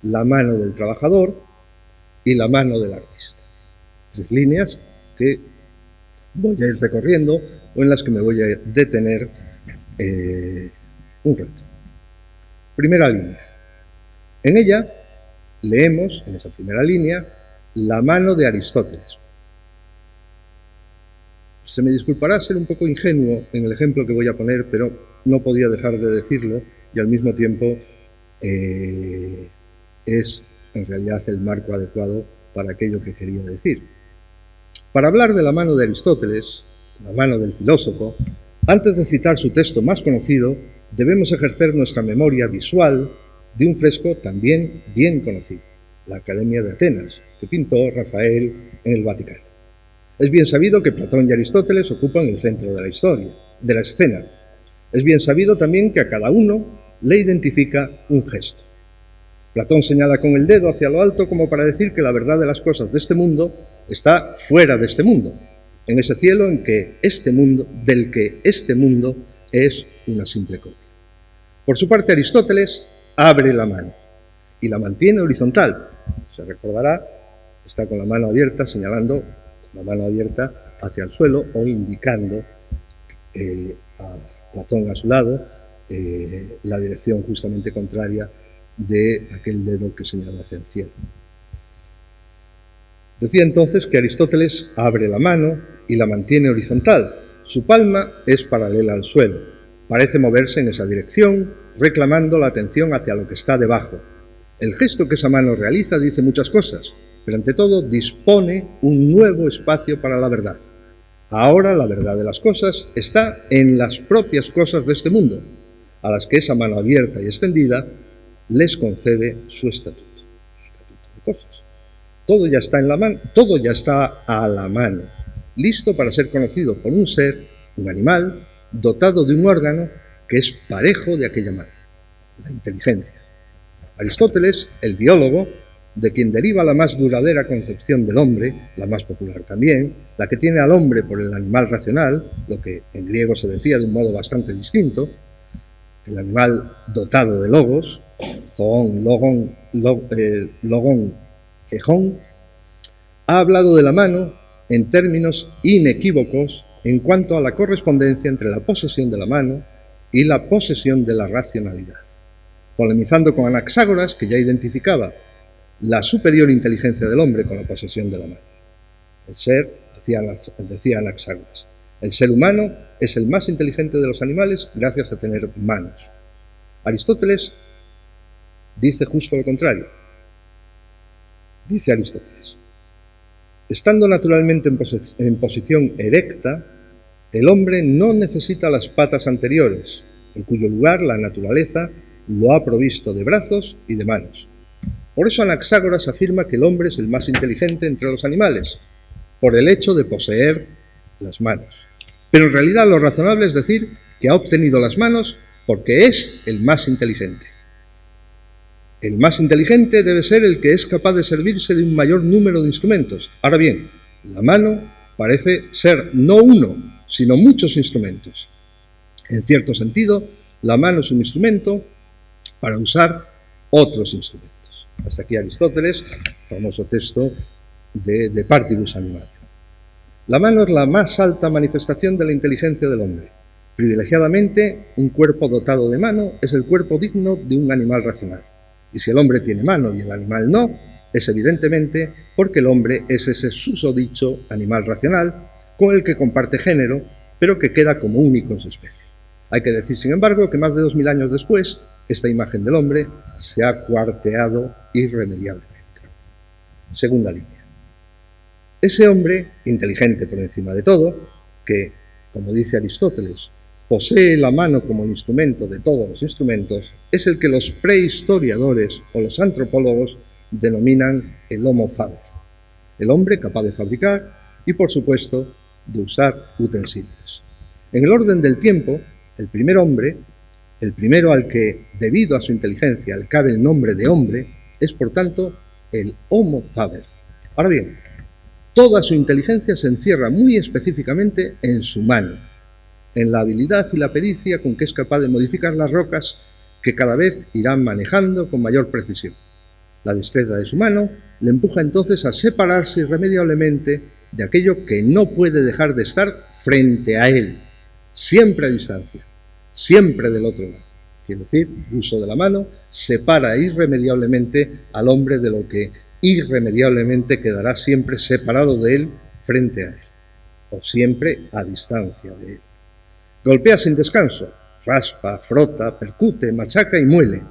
la mano del trabajador y la mano del artista. 3 líneas que voy a ir recorriendo o en las que me voy a detener un rato. Primera línea. En ella leemos, en esa primera línea, la mano de Aristóteles. Se me disculpará ser un poco ingenuo en el ejemplo que voy a poner, pero no podía dejar de decirlo y al mismo tiempo es en realidad el marco adecuado para aquello que quería decir. Para hablar de la mano de Aristóteles, la mano del filósofo, antes de citar su texto más conocido, debemos ejercer nuestra memoria visual de un fresco también bien conocido, la Academia de Atenas, que pintó Rafael en el Vaticano. Es bien sabido que Platón y Aristóteles ocupan el centro de la historia, de la escena. Es bien sabido también que a cada uno le identifica un gesto. Platón señala con el dedo hacia lo alto como para decir que la verdad de las cosas de este mundo está fuera de este mundo, en ese cielo del que este mundo es una simple copia. Por su parte, Aristóteles abre la mano y la mantiene horizontal. Se recordará, está con la mano abierta, señalando la mano abierta hacia el suelo o indicando a Platón a su lado la dirección justamente contraria de aquel dedo que señala hacia el cielo. Decía entonces que Aristóteles abre la mano y la mantiene horizontal. Su palma es paralela al suelo. Parece moverse en esa dirección, reclamando la atención hacia lo que está debajo. El gesto que esa mano realiza dice muchas cosas, pero ante todo dispone un nuevo espacio para la verdad. Ahora la verdad de las cosas está en las propias cosas de este mundo, a las que esa mano abierta y extendida les concede su estatuto de cosas. Todo ya está en la mano, todo ya está a la mano, listo para ser conocido por un ser, un animal, dotado de un órgano que es parejo de aquella mano, la inteligencia. Aristóteles, el biólogo, de quien deriva la más duradera concepción del hombre, la más popular también, la que tiene al hombre por el animal racional, lo que en griego se decía de un modo bastante distinto, el animal dotado de logos, zoon, logón, ejón, ha hablado de la mano en términos inequívocos en cuanto a la correspondencia entre la posesión de la mano y la posesión de la racionalidad, polemizando con Anaxágoras, que ya identificaba la superior inteligencia del hombre con la posesión de la mano. El ser, decía Anaxágoras, el ser humano es el más inteligente de los animales gracias a tener manos. Aristóteles dice justo lo contrario. Dice Aristóteles, estando naturalmente en posición erecta, el hombre no necesita las patas anteriores, en cuyo lugar la naturaleza lo ha provisto de brazos y de manos. Por eso Anaxágoras afirma que el hombre es el más inteligente entre los animales, por el hecho de poseer las manos. Pero en realidad lo razonable es decir que ha obtenido las manos porque es el más inteligente. El más inteligente debe ser el que es capaz de servirse de un mayor número de instrumentos. Ahora bien, la mano parece ser no uno, sino muchos instrumentos. En cierto sentido, la mano es un instrumento para usar otros instrumentos. Hasta aquí Aristóteles, famoso texto de Partibus Animalium. La mano es la más alta manifestación de la inteligencia del hombre. Privilegiadamente, un cuerpo dotado de mano es el cuerpo digno de un animal racional. Y si el hombre tiene mano y el animal no, es evidentemente porque el hombre es ese susodicho animal racional con el que comparte género, pero que queda como único en su especie. Hay que decir, sin embargo, que más de 2000 años después, esta imagen del hombre se ha cuarteado irremediablemente. Segunda línea. Ese hombre, inteligente por encima de todo, que, como dice Aristóteles, posee la mano como el instrumento de todos los instrumentos, es el que los prehistoriadores o los antropólogos denominan el Homo faber, el hombre capaz de fabricar y, por supuesto, de usar utensilios. En el orden del tiempo, el primer hombre, el primero al que, debido a su inteligencia, le cabe el nombre de hombre, es, por tanto, el Homo faber. Ahora bien, toda su inteligencia se encierra muy específicamente en su mano, en la habilidad y la pericia con que es capaz de modificar las rocas que cada vez irán manejando con mayor precisión. La destreza de su mano le empuja entonces a separarse irremediablemente de aquello que no puede dejar de estar frente a él, siempre a distancia, siempre del otro lado. Quiere decir, el uso de la mano separa irremediablemente al hombre de lo que irremediablemente quedará siempre separado de él frente a él, o siempre a distancia de él. Golpea sin descanso, raspa, frota, percute, machaca y muele.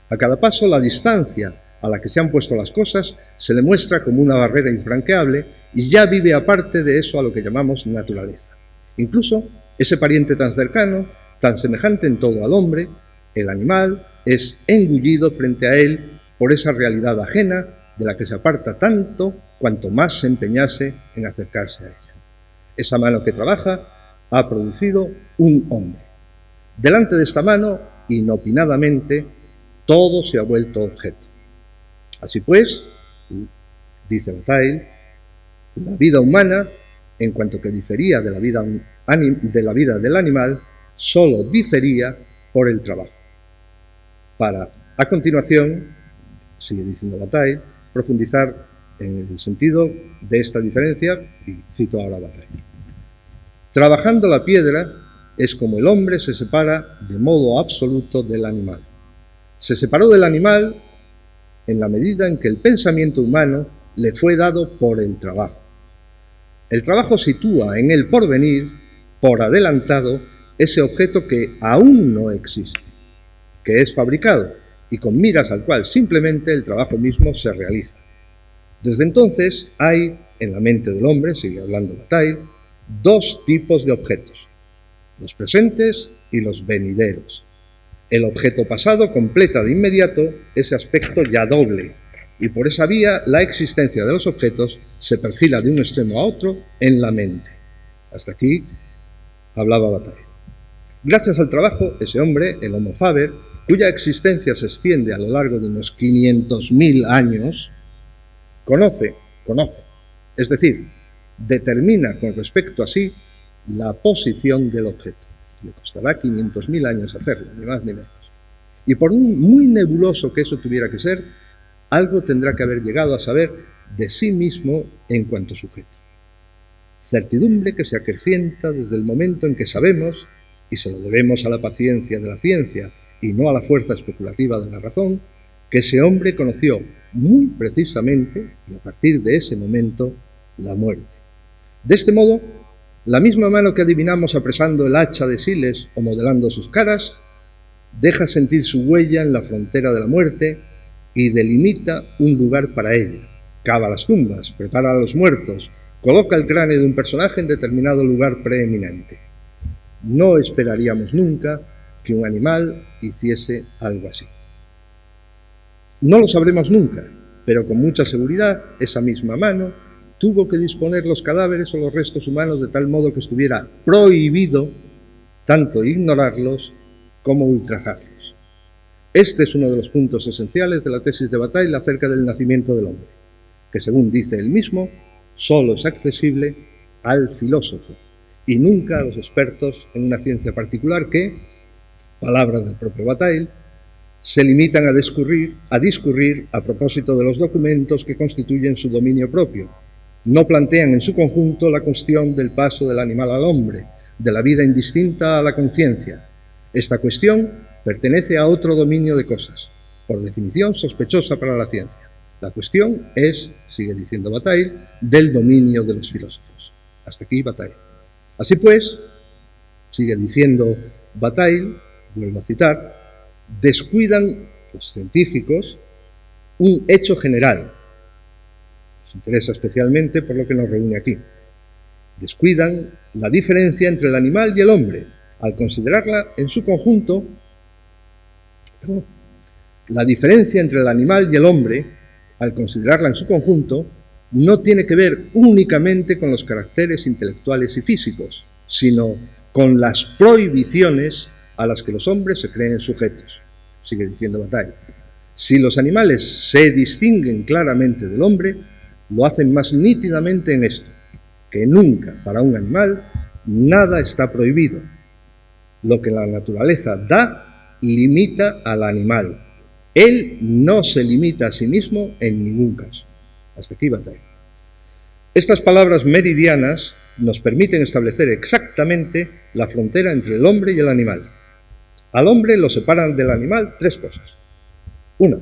A cada paso la distancia a la que se han puesto las cosas se le muestra como una barrera infranqueable y ya vive aparte de eso a lo que llamamos naturaleza. Incluso ese pariente tan cercano, tan semejante en todo al hombre, el animal, es engullido frente a él por esa realidad ajena de la que se aparta tanto cuanto más se empeñase en acercarse a ella. Esa mano que trabaja ha producido un hombre. Delante de esta mano, inopinadamente, todo se ha vuelto objeto. Así pues, dice Bataille, la vida humana, en cuanto que difería de la vida del animal, solo difería por el trabajo. Para, a continuación, sigue diciendo Bataille, profundizar en el sentido de esta diferencia, y cito ahora a Bataille. Trabajando la piedra es como el hombre se separa de modo absoluto del animal. Se separó del animal en la medida en que el pensamiento humano le fue dado por el trabajo. El trabajo sitúa en el porvenir, por adelantado, ese objeto que aún no existe, que es fabricado y con miras al cual simplemente el trabajo mismo se realiza. Desde entonces hay, en la mente del hombre, sigue hablando Bataille, dos tipos de objetos, los presentes y los venideros. El objeto pasado completa de inmediato ese aspecto ya doble, y por esa vía la existencia de los objetos se perfila de un extremo a otro en la mente. Hasta aquí hablaba Bataille. Gracias al trabajo, ese hombre, el Homo faber, cuya existencia se extiende a lo largo de unos 500.000 años, conoce, es decir, determina con respecto a sí la posición del objeto. Le costará 500.000 años hacerlo, ni más ni menos. Y por muy nebuloso que eso tuviera que ser, algo tendrá que haber llegado a saber de sí mismo en cuanto sujeto. Certidumbre que se acrecienta desde el momento en que sabemos, y se lo debemos a la paciencia de la ciencia y no a la fuerza especulativa de la razón, que ese hombre conoció muy precisamente, y a partir de ese momento, la muerte. De este modo, la misma mano que adivinamos apresando el hacha de Siles o modelando sus caras, deja sentir su huella en la frontera de la muerte y delimita un lugar para ella, cava las tumbas, prepara a los muertos, coloca el cráneo de un personaje en determinado lugar preeminente. No esperaríamos nunca que un animal hiciese algo así. No lo sabremos nunca, pero con mucha seguridad esa misma mano tuvo que disponer los cadáveres o los restos humanos de tal modo que estuviera prohibido tanto ignorarlos como ultrajarlos. Este es uno de los puntos esenciales de la tesis de Bataille acerca del nacimiento del hombre, que según dice él mismo, solo es accesible al filósofo y nunca a los expertos en una ciencia particular que, palabras del propio Bataille, se limitan a discurrir a propósito de los documentos que constituyen su dominio propio. No plantean en su conjunto la cuestión del paso del animal al hombre, de la vida indistinta a la conciencia. Esta cuestión pertenece a otro dominio de cosas, por definición sospechosa para la ciencia. La cuestión es, sigue diciendo Bataille, del dominio de los filósofos. Hasta aquí Bataille. Así pues, sigue diciendo Bataille, vuelvo a citar, descuidan los científicos un hecho general. Nos interesa especialmente por lo que nos reúne aquí. Descuidan la diferencia entre el animal y el hombre, al considerarla en su conjunto. La diferencia entre el animal y el hombre, al considerarla en su conjunto, no tiene que ver únicamente con los caracteres intelectuales y físicos, sino con las prohibiciones a las que los hombres se creen sujetos. Sigue diciendo Bataille. Si los animales se distinguen claramente del hombre, lo hacen más nítidamente en esto, que nunca para un animal nada está prohibido. Lo que la naturaleza da limita al animal. Él no se limita a sí mismo en ningún caso. Hasta aquí Bataille. Estas palabras meridianas nos permiten establecer exactamente la frontera entre el hombre y el animal. Al hombre lo separan del animal tres cosas. Una,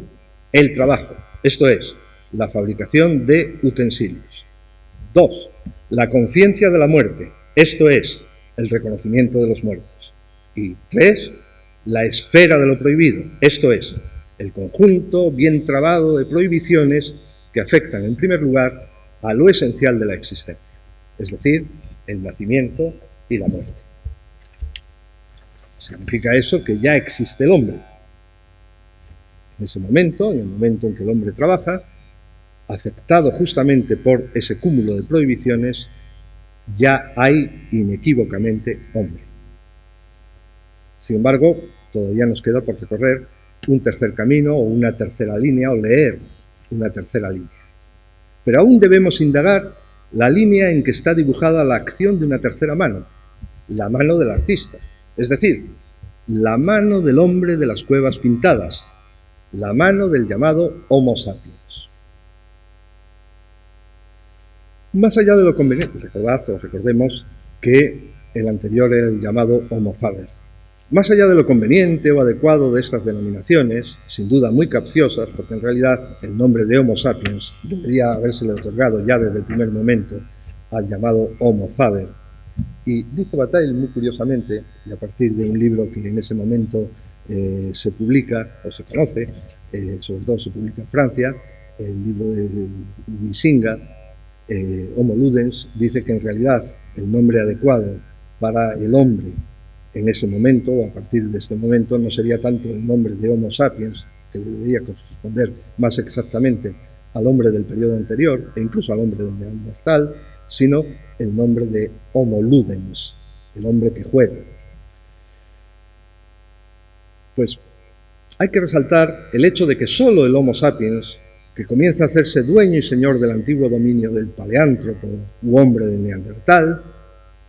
el trabajo, esto es, la fabricación de utensilios. Dos, la conciencia de la muerte, esto es, el reconocimiento de los muertos. Y tres, la esfera de lo prohibido, esto es, el conjunto bien trabado de prohibiciones que afectan en primer lugar a lo esencial de la existencia, es decir, el nacimiento y la muerte. Significa eso que ya existe el hombre. En ese momento, en el momento en que el hombre trabaja, afectado justamente por ese cúmulo de prohibiciones, ya hay inequívocamente hombre. Sin embargo, todavía nos queda por recorrer un tercer camino o una tercera línea, o leer una tercera línea. Pero aún debemos indagar la línea en que está dibujada la acción de una tercera mano, la mano del artista, es decir, la mano del hombre de las cuevas pintadas, la mano del llamado Homo sapiens. Más allá de lo conveniente, recordemos que el anterior era el llamado Homo faber. Más allá de lo conveniente o adecuado de estas denominaciones, sin duda muy capciosas, porque en realidad el nombre de Homo sapiens debería habérsele otorgado ya desde el primer momento al llamado Homo faber. Y dice Bataille muy curiosamente, y a partir de un libro que en ese momento se publica, o se conoce, sobre todo se publica en Francia, el libro de Huizinga, Homo ludens, dice que en realidad el nombre adecuado para el hombre en ese momento, o a partir de este momento, no sería tanto el nombre de Homo sapiens, que debería corresponder más exactamente al hombre del periodo anterior, e incluso al hombre de Neandertal, sino el nombre de Homo ludens, el hombre que juega. Pues hay que resaltar el hecho de que solo el Homo sapiens, que comienza a hacerse dueño y señor del antiguo dominio del paleántropo u hombre de Neandertal,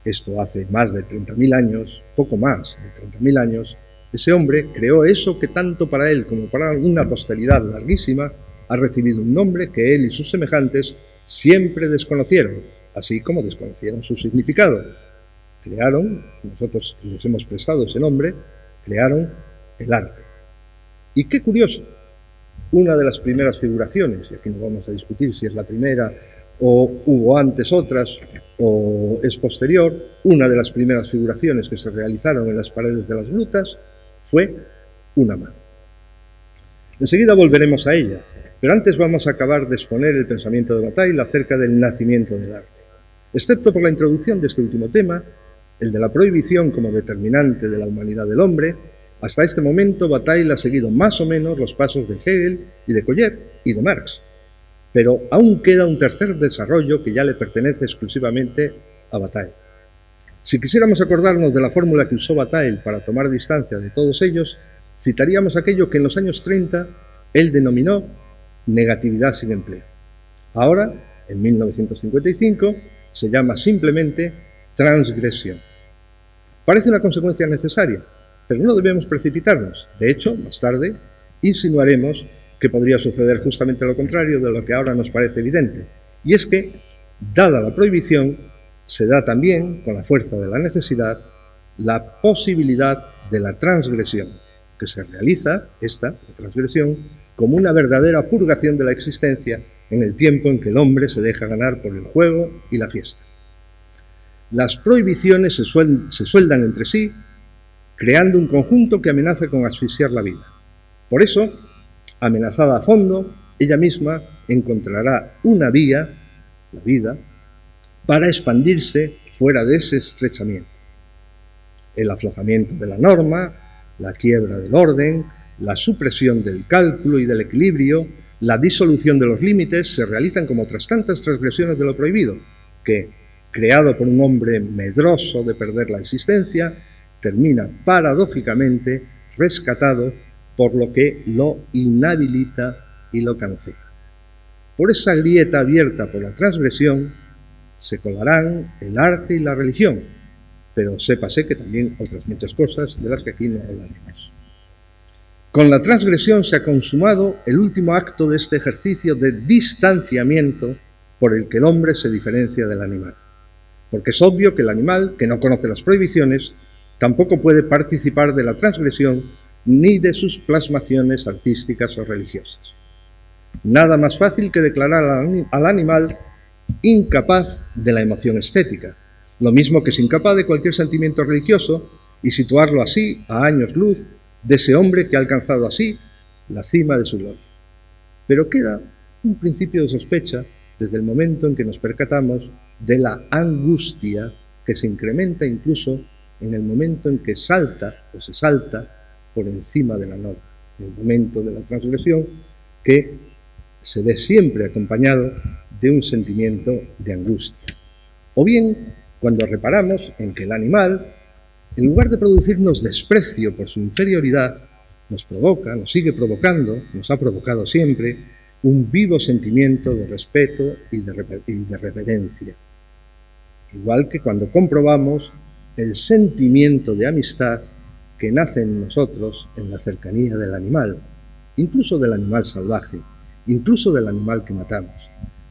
esto hace más de 30.000 años, poco más de 30.000 años, ese hombre creó eso que tanto para él como para una posteridad larguísima ha recibido un nombre que él y sus semejantes siempre desconocieron, así como desconocieron su significado. Crearon, nosotros les hemos prestado ese nombre, crearon el arte. Y qué curioso, una de las primeras figuraciones, y aquí no vamos a discutir si es la primera o hubo antes otras o es posterior, una de las primeras figuraciones que se realizaron en las paredes de las grutas fue una mano. Enseguida volveremos a ella, pero antes vamos a acabar de exponer el pensamiento de Bataille acerca del nacimiento del arte. Excepto por la introducción de este último tema, el de la prohibición como determinante de la humanidad del hombre, hasta este momento Bataille ha seguido más o menos los pasos de Hegel y de Collet y de Marx. Pero aún queda un tercer desarrollo que ya le pertenece exclusivamente a Bataille. Si quisiéramos acordarnos de la fórmula que usó Bataille para tomar distancia de todos ellos, citaríamos aquello que en los años 30 él denominó negatividad sin empleo. Ahora, en 1955, se llama simplemente transgresión. Parece una consecuencia necesaria, pero no debemos precipitarnos. De hecho, más tarde insinuaremos que podría suceder justamente lo contrario de lo que ahora nos parece evidente, y es que, dada la prohibición, se da también, con la fuerza de la necesidad, la posibilidad de la transgresión, que se realiza, la transgresión, como una verdadera purgación de la existencia en el tiempo en que el hombre se deja ganar por el juego y la fiesta. Las prohibiciones se sueldan entre sí, creando un conjunto que amenaza con asfixiar la vida. Por eso, amenazada a fondo, ella misma encontrará una vía, la vida, para expandirse fuera de ese estrechamiento. El aflojamiento de la norma, la quiebra del orden, la supresión del cálculo y del equilibrio, la disolución de los límites se realizan como otras tantas transgresiones de lo prohibido, que, creado por un hombre medroso de perder la existencia, termina paradójicamente rescatado por lo que lo inhabilita y lo cancela. Por esa grieta abierta por la transgresión se colarán el arte y la religión, pero sépase que también otras muchas cosas de las que aquí no hablaremos. Con la transgresión se ha consumado el último acto de este ejercicio de distanciamiento por el que el hombre se diferencia del animal. Porque es obvio que el animal, que no conoce las prohibiciones, tampoco puede participar de la transgresión ni de sus plasmaciones artísticas o religiosas. Nada más fácil que declarar al animal incapaz de la emoción estética, lo mismo que es incapaz de cualquier sentimiento religioso, y situarlo así, a años luz, de ese hombre que ha alcanzado así la cima de su gloria. Pero queda un principio de sospecha desde el momento en que nos percatamos de la angustia que se incrementa incluso en el momento en que se salta por encima de la norma, en el momento de la transgresión, que se ve siempre acompañado de un sentimiento de angustia. O bien, cuando reparamos en que el animal, en lugar de producirnos desprecio por su inferioridad, nos provoca, nos sigue provocando, nos ha provocado siempre, un vivo sentimiento de respeto y de reverencia. Igual que cuando comprobamos el sentimiento de amistad que nace en nosotros en la cercanía del animal, incluso del animal salvaje, incluso del animal que matamos.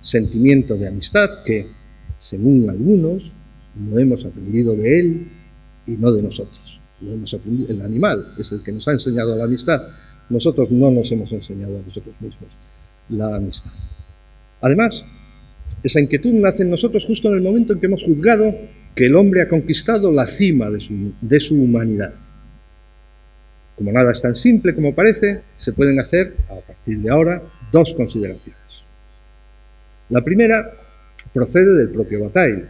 Sentimiento de amistad que, según algunos, no hemos aprendido de él y no de nosotros. Lo hemos aprendido, el animal es el que nos ha enseñado la amistad. Nosotros no nos hemos enseñado a nosotros mismos la amistad. Además, esa inquietud nace en nosotros justo en el momento en que hemos juzgado que el hombre ha conquistado la cima de su humanidad. Como nada es tan simple como parece, se pueden hacer, a partir de ahora, dos consideraciones. La primera procede del propio Bataille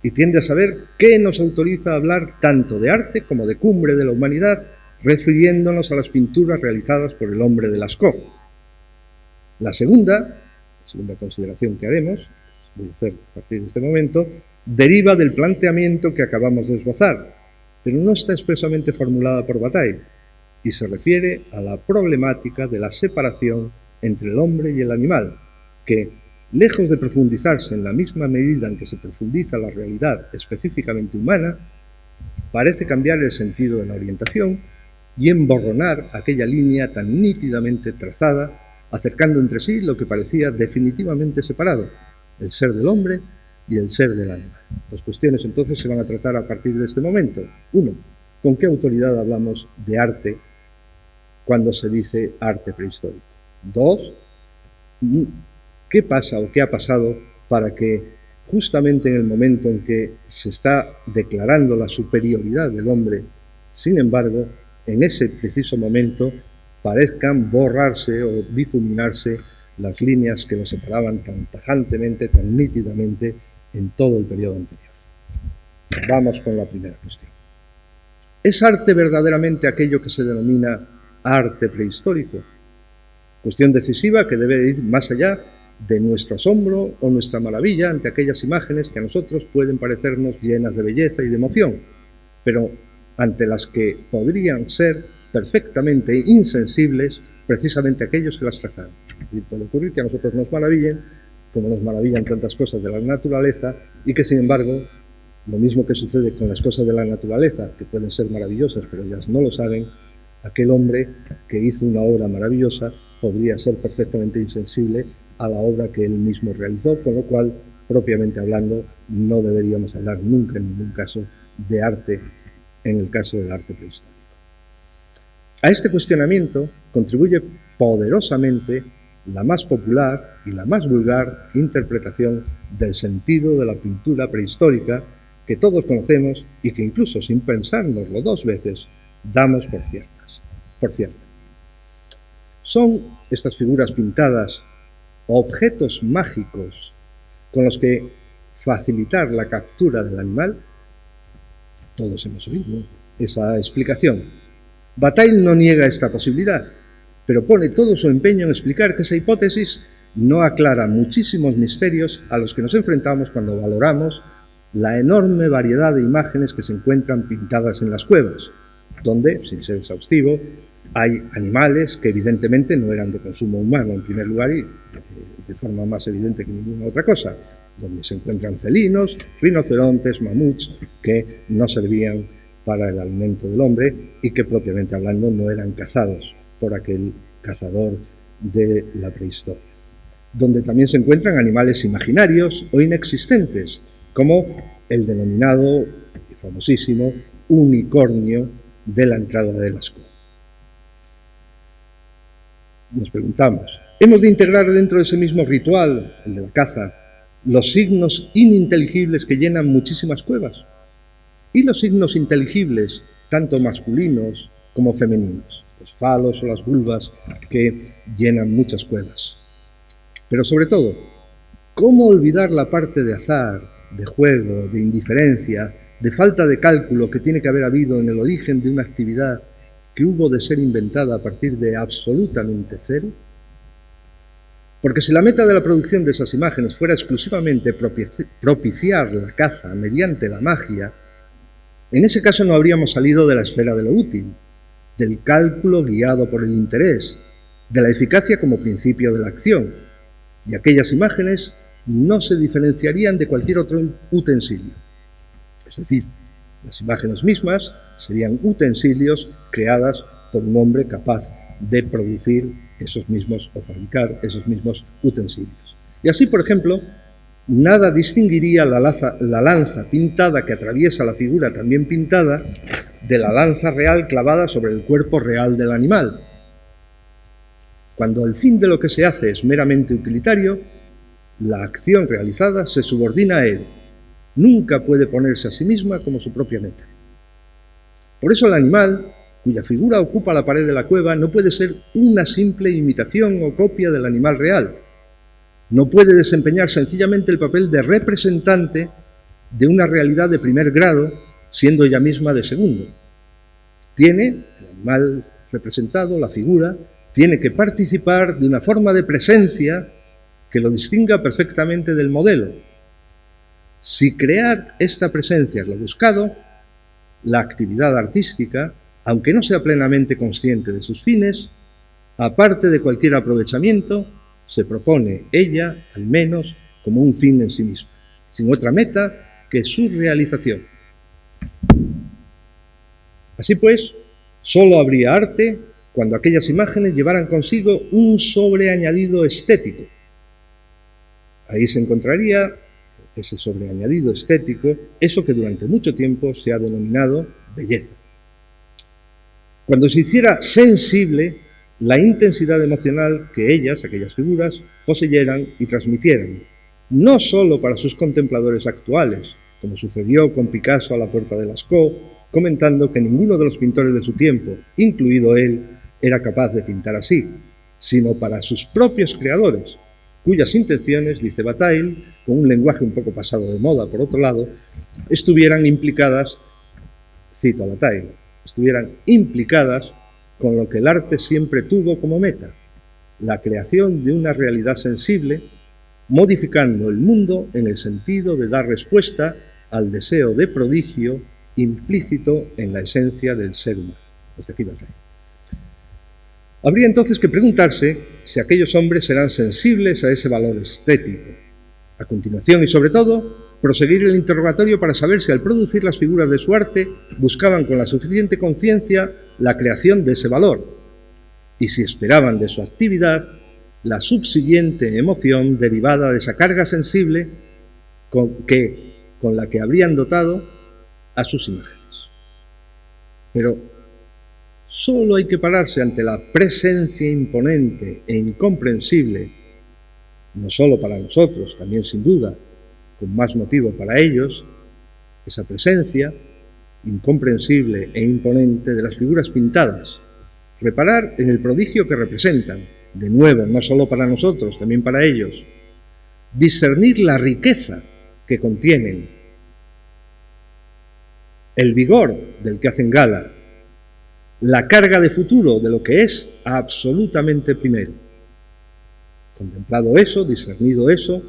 y tiende a saber qué nos autoriza a hablar tanto de arte como de cumbre de la humanidad, refiriéndonos a las pinturas realizadas por el hombre de Lascaux. La segunda consideración que haremos, voy a hacer a partir de este momento, deriva del planteamiento que acabamos de esbozar, pero no está expresamente formulada por Bataille, y se refiere a la problemática de la separación entre el hombre y el animal, que, lejos de profundizarse en la misma medida en que se profundiza la realidad específicamente humana, parece cambiar el sentido de la orientación y emborronar aquella línea tan nítidamente trazada, acercando entre sí lo que parecía definitivamente separado, el ser del hombre y el ser del animal. Las cuestiones entonces se van a tratar a partir de este momento. 1. ¿Con qué autoridad hablamos de arte cuando se dice arte prehistórico? 2. ¿Qué pasa o qué ha pasado para que justamente en el momento en que se está declarando la superioridad del hombre, sin embargo, en ese preciso momento parezcan borrarse o difuminarse las líneas que lo separaban tan tajantemente, tan nítidamente en todo el periodo anterior? Vamos con la primera cuestión. ¿Es arte verdaderamente aquello que se denomina arte prehistórico? Cuestión decisiva que debe ir más allá de nuestro asombro o nuestra maravilla ante aquellas imágenes que a nosotros pueden parecernos llenas de belleza y de emoción, pero ante las que podrían ser perfectamente insensibles precisamente aquellos que las trazaron. Y puede ocurrir que a nosotros nos maravillen como nos maravillan tantas cosas de la naturaleza y que, sin embargo, lo mismo que sucede con las cosas de la naturaleza, que pueden ser maravillosas, pero ellas no lo saben, aquel hombre que hizo una obra maravillosa podría ser perfectamente insensible a la obra que él mismo realizó, con lo cual, propiamente hablando, no deberíamos hablar nunca, en ningún caso, de arte, en el caso del arte prehistórico. A este cuestionamiento contribuye poderosamente la más popular y la más vulgar interpretación del sentido de la pintura prehistórica que todos conocemos y que incluso sin pensárnoslo dos veces damos por ciertas. Son estas figuras pintadas objetos mágicos con los que facilitar la captura del animal. Todos hemos oído esa explicación. Bataille no niega esta posibilidad, pero pone todo su empeño en explicar que esa hipótesis no aclara muchísimos misterios a los que nos enfrentamos cuando valoramos la enorme variedad de imágenes que se encuentran pintadas en las cuevas, donde, sin ser exhaustivo, hay animales que evidentemente no eran de consumo humano en primer lugar y de forma más evidente que ninguna otra cosa, donde se encuentran felinos, rinocerontes, mamuts, que no servían para el alimento del hombre y que propiamente hablando no eran cazados por aquel cazador de la prehistoria, donde también se encuentran animales imaginarios o inexistentes, como el denominado y famosísimo unicornio de la entrada de Lascaux. Nos preguntamos, ¿hemos de integrar dentro de ese mismo ritual, el de la caza, los signos ininteligibles que llenan muchísimas cuevas? ¿Y los signos inteligibles, tanto masculinos como femeninos? Los falos o las vulvas que llenan muchas cuevas. Pero sobre todo, ¿cómo olvidar la parte de azar, de juego, de indiferencia, de falta de cálculo que tiene que haber habido en el origen de una actividad que hubo de ser inventada a partir de absolutamente cero? Porque si la meta de la producción de esas imágenes fuera exclusivamente propiciar la caza mediante la magia, en ese caso no habríamos salido de la esfera de lo útil, del cálculo guiado por el interés, de la eficacia como principio de la acción, y aquellas imágenes no se diferenciarían de cualquier otro utensilio. Es decir, las imágenes mismas serían utensilios creadas por un hombre capaz de producir esos mismos o fabricar esos mismos utensilios. Y así, por ejemplo, nada distinguiría la lanza pintada que atraviesa la figura también pintada de la lanza real clavada sobre el cuerpo real del animal. Cuando el fin de lo que se hace es meramente utilitario, la acción realizada se subordina a él. Nunca puede ponerse a sí misma como su propia meta. Por eso el animal, cuya figura ocupa la pared de la cueva, no puede ser una simple imitación o copia del animal real. No puede desempeñar sencillamente el papel de representante de una realidad de primer grado, siendo ella misma de segundo. Tiene, el animal representado, la figura, tiene que participar de una forma de presencia que lo distinga perfectamente del modelo. Si crear esta presencia es lo buscado, la actividad artística, aunque no sea plenamente consciente de sus fines, aparte de cualquier aprovechamiento, se propone ella, al menos, como un fin en sí misma, sin otra meta que su realización. Así pues, solo habría arte cuando aquellas imágenes llevaran consigo un sobreañadido estético. Ahí se encontraría ese sobreañadido estético, eso que durante mucho tiempo se ha denominado belleza. Cuando se hiciera sensible la intensidad emocional que ellas, aquellas figuras, poseyeran y transmitieran, no solo para sus contempladores actuales, como sucedió con Picasso a la puerta de Lascaux, comentando que ninguno de los pintores de su tiempo, incluido él, era capaz de pintar así, sino para sus propios creadores, cuyas intenciones, dice Bataille, con un lenguaje un poco pasado de moda, por otro lado, estuvieran implicadas, cito a Bataille, estuvieran implicadas con lo que el arte siempre tuvo como meta, la creación de una realidad sensible, modificando el mundo en el sentido de dar respuesta al deseo de prodigio implícito en la esencia del ser humano. Hasta aquí Bataille. Habría entonces que preguntarse si aquellos hombres serán sensibles a ese valor estético. A continuación, y sobre todo, proseguir el interrogatorio para saber si al producir las figuras de su arte buscaban con la suficiente conciencia la creación de ese valor, y si esperaban de su actividad la subsiguiente emoción derivada de esa carga sensible con la que habrían dotado a sus imágenes. Pero solo hay que pararse ante la presencia imponente e incomprensible, no solo para nosotros, también sin duda, con más motivo para ellos, esa presencia incomprensible e imponente de las figuras pintadas, reparar en el prodigio que representan, de nuevo, no solo para nosotros, también para ellos, discernir la riqueza que contienen, el vigor del que hacen gala, la carga de futuro de lo que es absolutamente primero. Contemplado eso, discernido eso,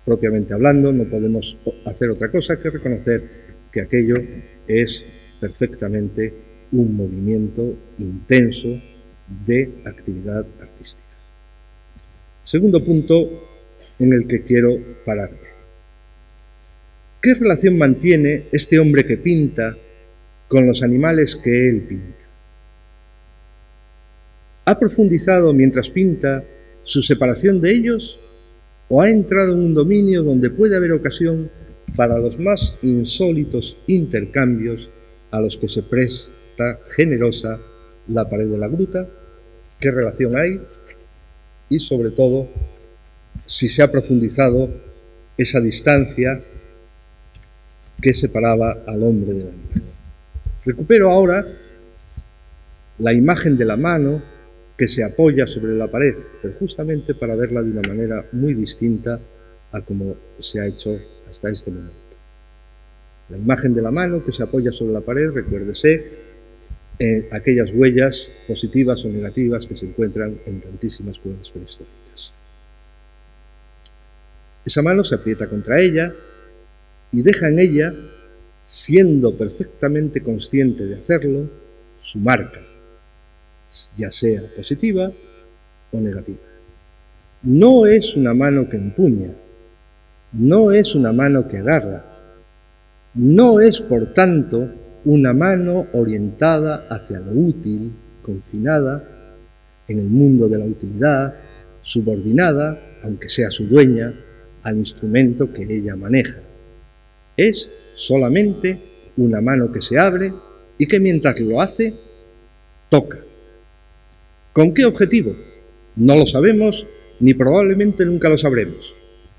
propiamente hablando, no podemos hacer otra cosa que reconocer que aquello es perfectamente un movimiento intenso de actividad artística. Segundo punto en el que quiero pararme. ¿Qué relación mantiene este hombre que pinta con los animales que él pinta? ¿Ha profundizado mientras pinta su separación de ellos o ha entrado en un dominio donde puede haber ocasión para los más insólitos intercambios a los que se presta generosa la pared de la gruta? ¿Qué relación hay? Y sobre todo, si se ha profundizado esa distancia que separaba al hombre del animal. Recupero ahora la imagen de la mano que se apoya sobre la pared, pero justamente para verla de una manera muy distinta a como se ha hecho hasta este momento. La imagen de la mano que se apoya sobre la pared, recuérdese, aquellas huellas positivas o negativas que se encuentran en tantísimas cuevas prehistóricas. Esa mano se aprieta contra ella y deja en ella, siendo perfectamente consciente de hacerlo, su marca, ya sea positiva o negativa. No es una mano que empuña, no es una mano que agarra, no es, por tanto, una mano orientada hacia lo útil, confinada en el mundo de la utilidad, subordinada, aunque sea su dueña, al instrumento que ella maneja. Es solamente una mano que se abre y que mientras lo hace, toca. ¿Con qué objetivo? No lo sabemos, ni probablemente nunca lo sabremos.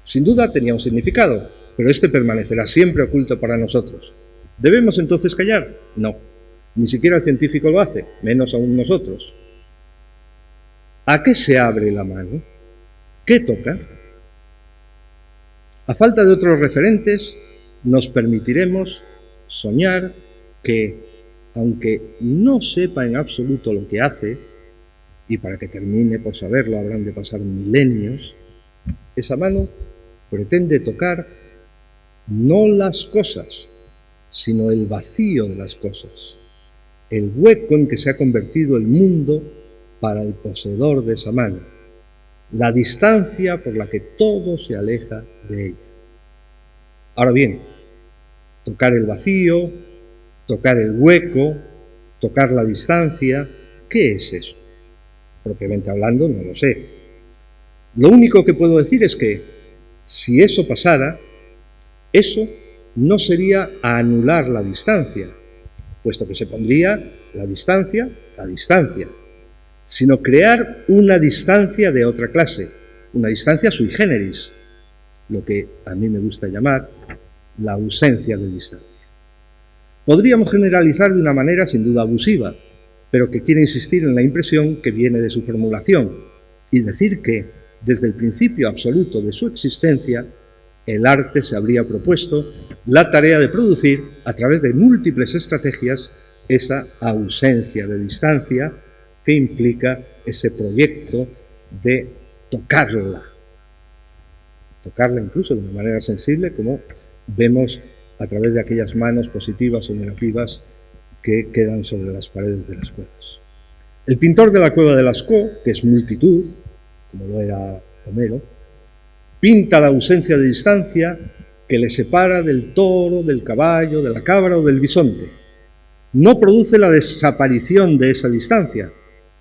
Sin duda tenía un significado, pero este permanecerá siempre oculto para nosotros. ¿Debemos entonces callar? No. Ni siquiera el científico lo hace, menos aún nosotros. ¿A qué se abre la mano? ¿Qué toca? A falta de otros referentes, nos permitiremos soñar que, aunque no sepa en absoluto lo que hace, y para que termine por saberlo habrán de pasar milenios, esa mano pretende tocar no las cosas, sino el vacío de las cosas, el hueco en que se ha convertido el mundo para el poseedor de esa mano, la distancia por la que todo se aleja de ella. Ahora bien, tocar el vacío, tocar el hueco, tocar la distancia, ¿qué es eso? Propiamente hablando, no lo sé. Lo único que puedo decir es que, si eso pasara, eso no sería a anular la distancia, puesto que se pondría la distancia, sino crear una distancia de otra clase, una distancia sui generis, lo que a mí me gusta llamar la ausencia de distancia. Podríamos generalizar de una manera sin duda abusiva, pero que quiere insistir en la impresión que viene de su formulación y decir que, desde el principio absoluto de su existencia, el arte se habría propuesto la tarea de producir, a través de múltiples estrategias, esa ausencia de distancia que implica ese proyecto de tocarla incluso de una manera sensible, como vemos a través de aquellas manos positivas o negativas que quedan sobre las paredes de las cuevas. El pintor de la cueva de Lascaux, que es multitud, como lo era Homero, pinta la ausencia de distancia que le separa del toro, del caballo, de la cabra o del bisonte. No produce la desaparición de esa distancia,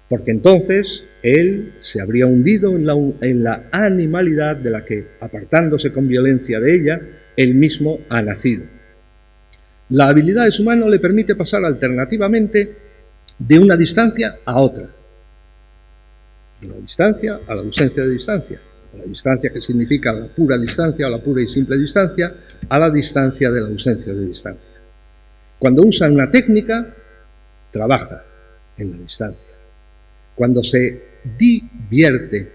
porque entonces él se habría hundido en la animalidad de la que, apartándose con violencia de ella, él mismo ha nacido. La habilidad de su mano le permite pasar alternativamente de una distancia a otra, de una distancia a la ausencia de distancia, a la distancia que significa la pura distancia o la pura y simple distancia, a la distancia de la ausencia de distancia. Cuando usa una técnica, trabaja en la distancia. Cuando se divierte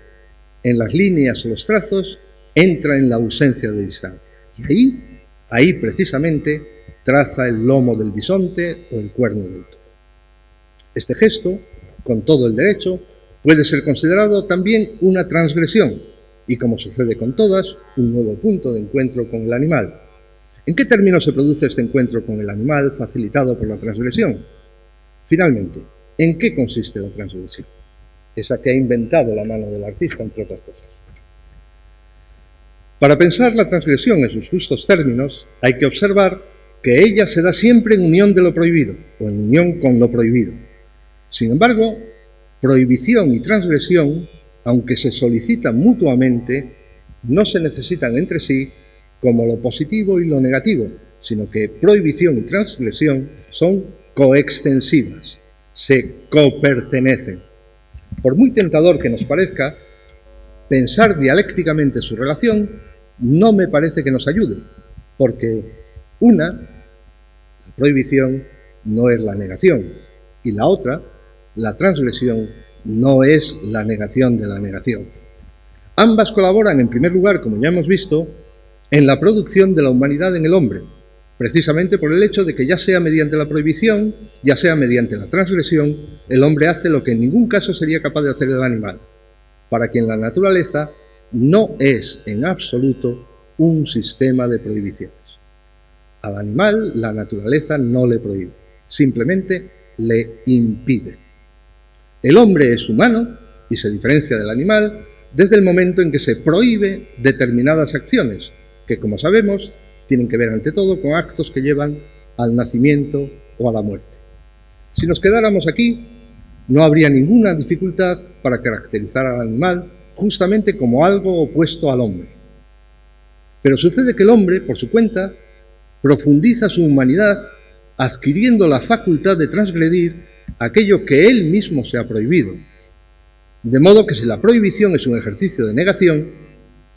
en las líneas o los trazos, entra en la ausencia de distancia. Y ahí precisamente, traza el lomo del bisonte o el cuerno del toro. Este gesto, con todo el derecho, puede ser considerado también una transgresión y, como sucede con todas, un nuevo punto de encuentro con el animal. ¿En qué términos se produce este encuentro con el animal facilitado por la transgresión? Finalmente, ¿en qué consiste la transgresión? Esa que ha inventado la mano del artista, entre otras cosas. Para pensar la transgresión en sus justos términos, hay que observar que ella se da siempre en unión de lo prohibido, o en unión con lo prohibido. Sin embargo, prohibición y transgresión, aunque se solicitan mutuamente, no se necesitan entre sí como lo positivo y lo negativo, sino que prohibición y transgresión son coextensivas, se copertenecen. Por muy tentador que nos parezca, pensar dialécticamente su relación no me parece que nos ayude, porque la prohibición, no es la negación, y la otra, la transgresión, no es la negación de la negación. Ambas colaboran, en primer lugar, como ya hemos visto, en la producción de la humanidad en el hombre, precisamente por el hecho de que ya sea mediante la prohibición, ya sea mediante la transgresión, el hombre hace lo que en ningún caso sería capaz de hacer el animal, para quien la naturaleza no es en absoluto un sistema de prohibiciones. Al animal la naturaleza no le prohíbe, simplemente le impide. El hombre es humano y se diferencia del animal desde el momento en que se prohíbe determinadas acciones, que, como sabemos, tienen que ver ante todo con actos que llevan al nacimiento o a la muerte. Si nos quedáramos aquí, no habría ninguna dificultad para caracterizar al animal justamente como algo opuesto al hombre. Pero sucede que el hombre, por su cuenta, profundiza su humanidad adquiriendo la facultad de transgredir aquello que él mismo se ha prohibido. De modo que si la prohibición es un ejercicio de negación,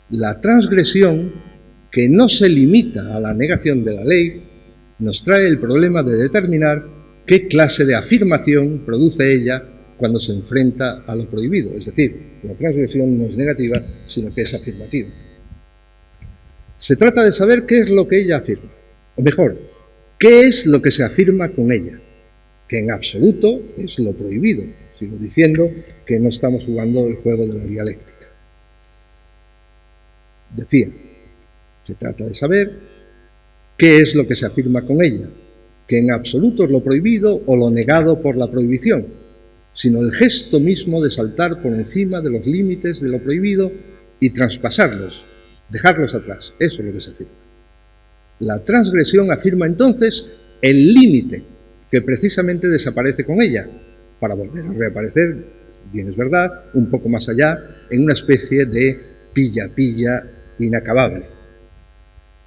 la transgresión, que no se limita a la negación de la ley, nos trae el problema de determinar qué clase de afirmación produce ella cuando se enfrenta a lo prohibido. Es decir, la transgresión no es negativa, sino que es afirmativa. Se trata de saber qué es lo que ella afirma, o mejor, qué es lo que se afirma con ella, que en absoluto es lo prohibido. Sigo diciendo que no estamos jugando el juego de la dialéctica. Decía, se trata de saber qué es lo que se afirma con ella, que en absoluto es lo prohibido o lo negado por la prohibición, sino el gesto mismo de saltar por encima de los límites de lo prohibido y traspasarlos, dejarlos atrás. Eso es lo que se afirma. La transgresión afirma entonces el límite que precisamente desaparece con ella, para volver a reaparecer, bien es verdad, un poco más allá, en una especie de pilla-pilla inacabable.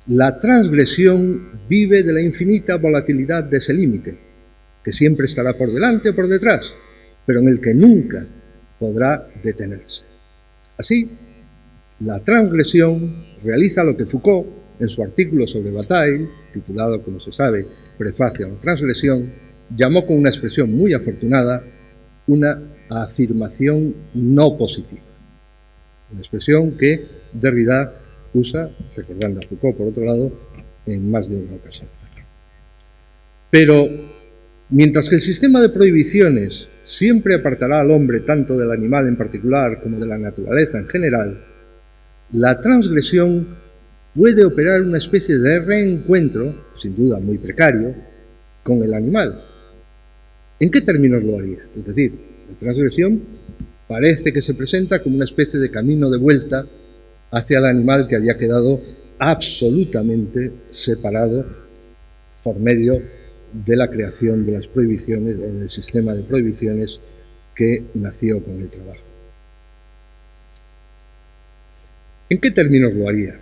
La transgresión vive de la infinita volatilidad de ese límite, que siempre estará por delante o por detrás, pero en el que nunca podrá detenerse. Así, la transgresión realiza lo que Foucault, en su artículo sobre Bataille, titulado, como se sabe, Prefacio a la transgresión, llamó con una expresión muy afortunada una afirmación no positiva. Una expresión que Derrida usa, recordando a Foucault por otro lado, en más de una ocasión. Pero, mientras que el sistema de prohibiciones siempre apartará al hombre tanto del animal en particular como de la naturaleza en general, la transgresión puede operar una especie de reencuentro, sin duda muy precario, con el animal. ¿En qué términos lo haría? Es decir, La transgresión parece que se presenta como una especie de camino de vuelta hacia el animal que había quedado absolutamente separado por medio de la creación de las prohibiciones o del sistema de prohibiciones que nació con el trabajo. ¿En qué términos lo haría?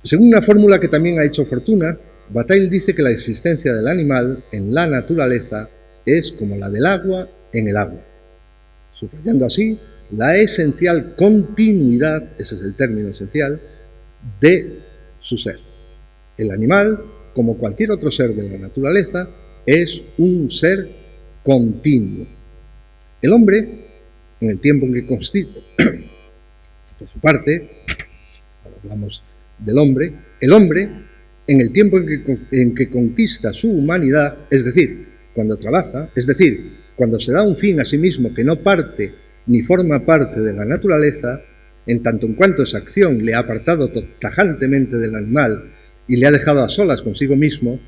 Según una fórmula que también ha hecho fortuna, Bataille dice que la existencia del animal en la naturaleza es como la del agua en el agua, subrayando así la esencial continuidad, ese es el término esencial, de su ser. El animal, como cualquier otro ser de la naturaleza, es un ser continuo. El hombre, en el tiempo en que constituye, por su parte, ahora hablamos del hombre, el hombre, en el tiempo en que conquista su humanidad, es decir, cuando trabaja, es decir, cuando se da un fin a sí mismo que no parte ni forma parte de la naturaleza, en tanto en cuanto esa acción le ha apartado tajantemente del animal y le ha dejado a solas consigo mismo,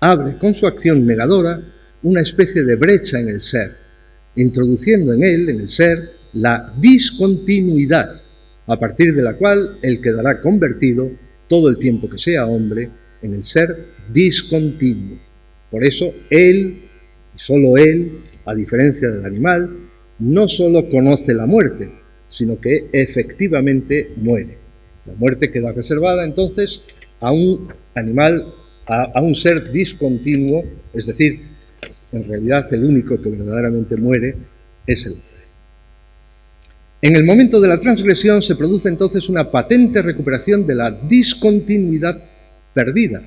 abre con su acción negadora una especie de brecha en el ser, introduciendo en él, en el ser, la discontinuidad, a partir de la cual él quedará convertido, todo el tiempo que sea hombre, en el ser discontinuo. Por eso él, y solo él, a diferencia del animal, no solo conoce la muerte, sino que efectivamente muere. La muerte queda reservada entonces a un animal, a un ser discontinuo, es decir, en realidad el único que verdaderamente muere es el hombre. En el momento de la transgresión se produce entonces una patente recuperación de la discontinuidad perdida.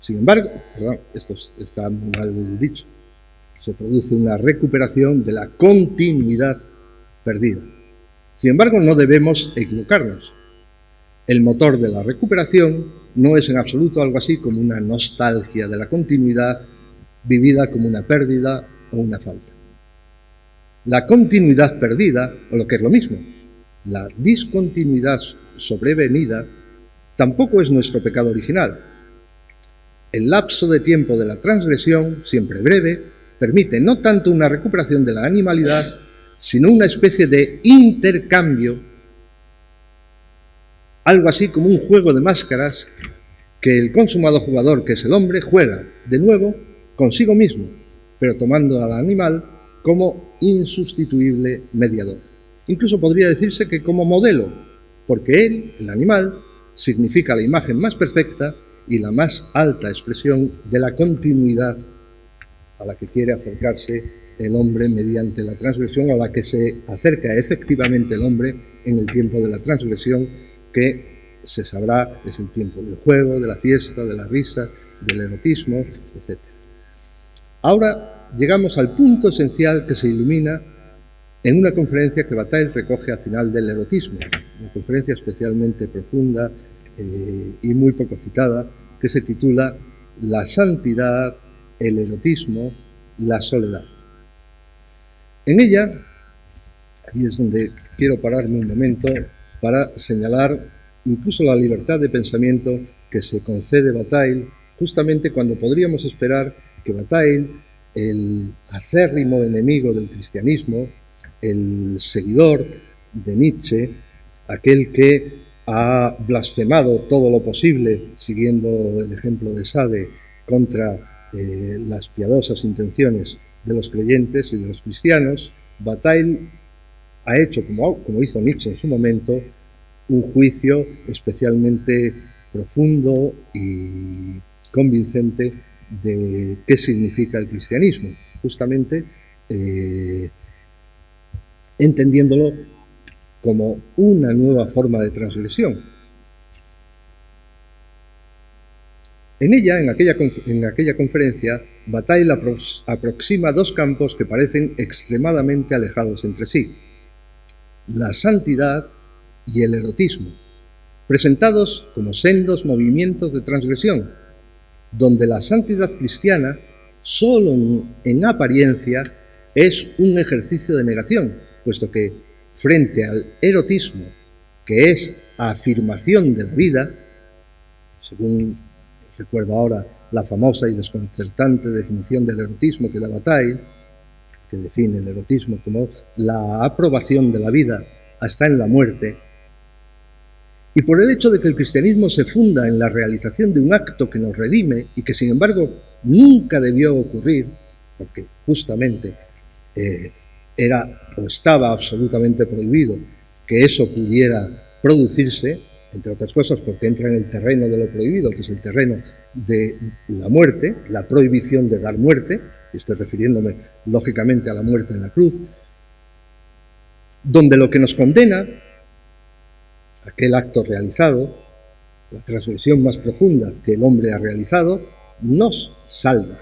Sin embargo, perdón, esto está mal dicho, se produce una recuperación de la continuidad perdida. Sin embargo, no debemos equivocarnos. El motor de la recuperación no es en absoluto algo así como una nostalgia de la continuidad vivida como una pérdida o una falta. La continuidad perdida, o lo que es lo mismo, la discontinuidad sobrevenida, tampoco es nuestro pecado original. El lapso de tiempo de la transgresión, siempre breve, permite no tanto una recuperación de la animalidad, sino una especie de intercambio, algo así como un juego de máscaras que el consumado jugador, que es el hombre, juega de nuevo consigo mismo, pero tomando al animal como insustituible mediador. Incluso podría decirse que como modelo, porque él, el animal, significa la imagen más perfecta y la más alta expresión de la continuidad a la que quiere acercarse el hombre mediante la transgresión, o a la que se acerca efectivamente el hombre en el tiempo de la transgresión, que se sabrá es el tiempo del juego, de la fiesta, de la risa, del erotismo, etc. Ahora llegamos al punto esencial que se ilumina en una conferencia que Bataille recoge al final del erotismo, una conferencia especialmente profunda y muy poco citada, que se titula La santidad, el erotismo, la soledad. En ella, ahí es donde quiero pararme un momento para señalar incluso la libertad de pensamiento que se concede Bataille, justamente cuando podríamos esperar que Bataille, el acérrimo enemigo del cristianismo, el seguidor de Nietzsche, aquel que ha blasfemado todo lo posible, siguiendo el ejemplo de Sade, contra las piadosas intenciones de los creyentes y de los cristianos, Bataille ha hecho, como hizo Nietzsche en su momento, un juicio especialmente profundo y convincente de qué significa el cristianismo, justamente entendiéndolo como una nueva forma de transgresión. En ella, en aquella conferencia, Bataille aproxima dos campos que parecen extremadamente alejados entre sí: la santidad y el erotismo, presentados como sendos movimientos de transgresión, donde la santidad cristiana, solo en apariencia, es un ejercicio de negación, puesto que, frente al erotismo, que es afirmación de la vida, según recuerdo ahora la famosa y desconcertante definición del erotismo que da Bataille, que define el erotismo como la aprobación de la vida hasta en la muerte, y por el hecho de que el cristianismo se funda en la realización de un acto que nos redime y que sin embargo nunca debió ocurrir, porque justamente era o estaba absolutamente prohibido que eso pudiera producirse, entre otras cosas porque entra en el terreno de lo prohibido, que es el terreno de la muerte, la prohibición de dar muerte, y estoy refiriéndome lógicamente a la muerte en la cruz, donde lo que nos condena, aquel acto realizado, la transgresión más profunda que el hombre ha realizado, nos salva.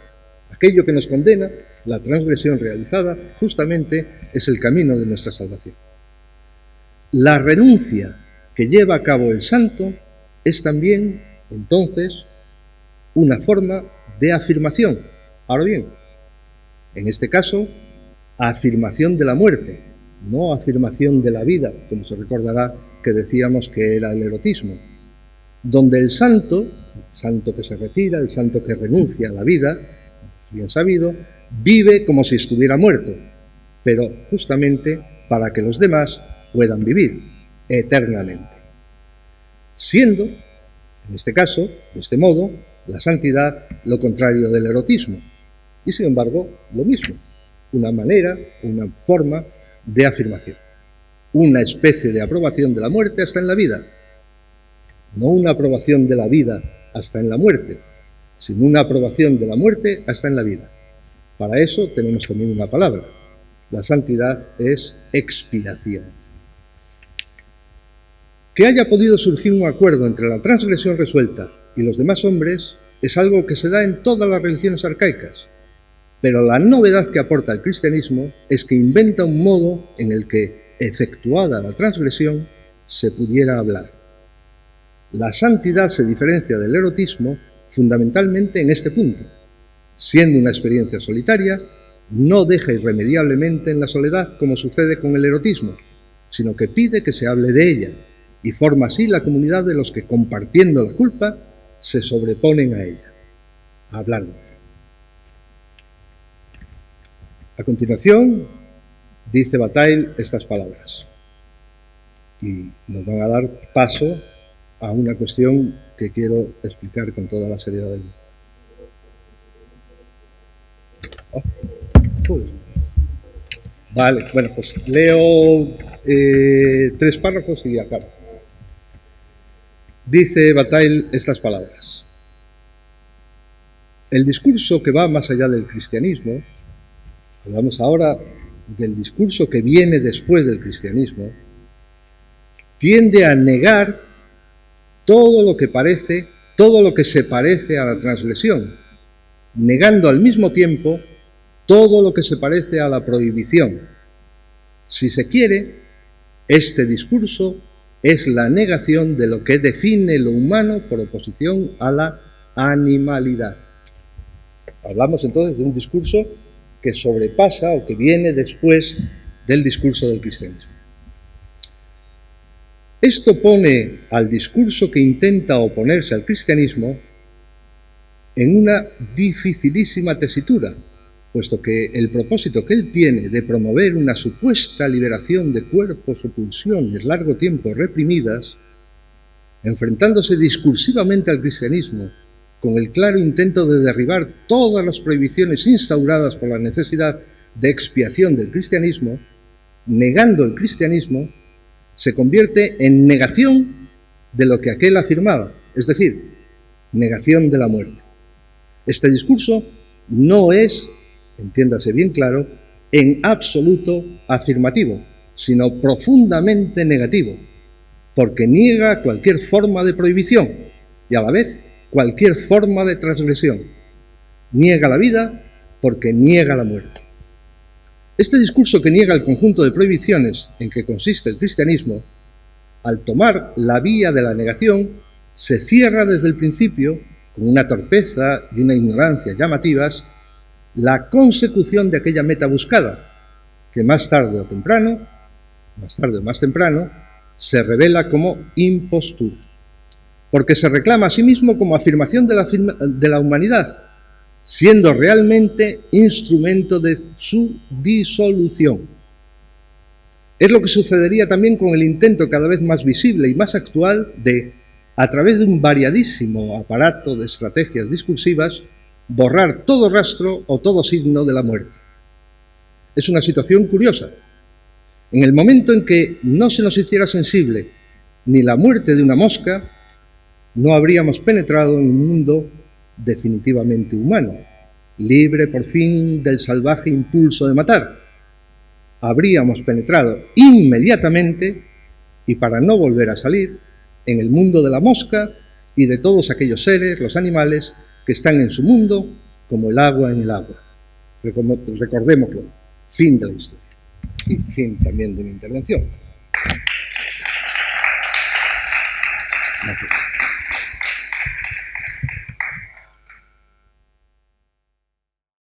Aquello que nos condena, la transgresión realizada, justamente es el camino de nuestra salvación. La renuncia que lleva a cabo el santo es también, entonces, una forma de afirmación. Ahora bien, en este caso, afirmación de la muerte, no afirmación de la vida, como se recordará que decíamos que era el erotismo, donde el santo que se retira, el santo que renuncia a la vida, bien sabido, vive como si estuviera muerto, pero justamente para que los demás puedan vivir eternamente. Siendo, en este caso, de este modo, la santidad lo contrario del erotismo, y sin embargo, lo mismo, una manera, una forma de afirmación, una especie de aprobación de la muerte hasta en la vida, no una aprobación de la vida hasta en la muerte, sino una aprobación de la muerte hasta en la vida. Para eso tenemos también una palabra. La santidad es expiación. Que haya podido surgir un acuerdo entre la transgresión resuelta y los demás hombres es algo que se da en todas las religiones arcaicas, pero la novedad que aporta el cristianismo es que inventa un modo en el que, efectuada la transgresión, se pudiera hablar. La santidad se diferencia del erotismo fundamentalmente en este punto. Siendo una experiencia solitaria, no deja irremediablemente en la soledad como sucede con el erotismo, sino que pide que se hable de ella y forma así la comunidad de los que, compartiendo la culpa, se sobreponen a ella, a hablarlo. A continuación, dice Bataille estas palabras y nos van a dar paso a una cuestión que quiero explicar con toda la seriedad del mundo. Vale, bueno, pues leo 3 párrafos y acabo. Dice Bataille estas palabras. El discurso que va más allá del cristianismo, hablamos ahora del discurso que viene después del cristianismo, tiende a negar todo lo que se parece a la transgresión, negando al mismo tiempo todo lo que se parece a la prohibición. Si se quiere, este discurso es la negación de lo que define lo humano por oposición a la animalidad. Hablamos entonces de un discurso que sobrepasa o que viene después del discurso del cristianismo. Esto pone al discurso que intenta oponerse al cristianismo en una dificilísima tesitura, puesto que el propósito que él tiene de promover una supuesta liberación de cuerpos o pulsiones largo tiempo reprimidas, enfrentándose discursivamente al cristianismo con el claro intento de derribar todas las prohibiciones instauradas por la necesidad de expiación del cristianismo, negando el cristianismo, se convierte en negación de lo que aquel afirmaba, es decir, negación de la muerte. Este discurso no es, entiéndase bien claro, en absoluto afirmativo, sino profundamente negativo, porque niega cualquier forma de prohibición y a la vez cualquier forma de transgresión. Niega la vida porque niega la muerte. Este discurso que niega el conjunto de prohibiciones en que consiste el cristianismo, al tomar la vía de la negación, se cierra desde el principio, con una torpeza y una ignorancia llamativas, la consecución de aquella meta buscada, que más tarde o más temprano, se revela como impostura, porque se reclama a sí mismo como afirmación de la humanidad, siendo realmente instrumento de su disolución. Es lo que sucedería también con el intento cada vez más visible y más actual de, a través de un variadísimo aparato de estrategias discursivas, borrar todo rastro o todo signo de la muerte. Es una situación curiosa. En el momento en que no se nos hiciera sensible ni la muerte de una mosca, no habríamos penetrado en un mundo definitivamente humano, libre por fin del salvaje impulso de matar. Habríamos penetrado inmediatamente, y para no volver a salir, en el mundo de la mosca y de todos aquellos seres, los animales, que están en su mundo como el agua en el agua. Recordémoslo, fin de la historia. Y fin también de mi intervención. Gracias.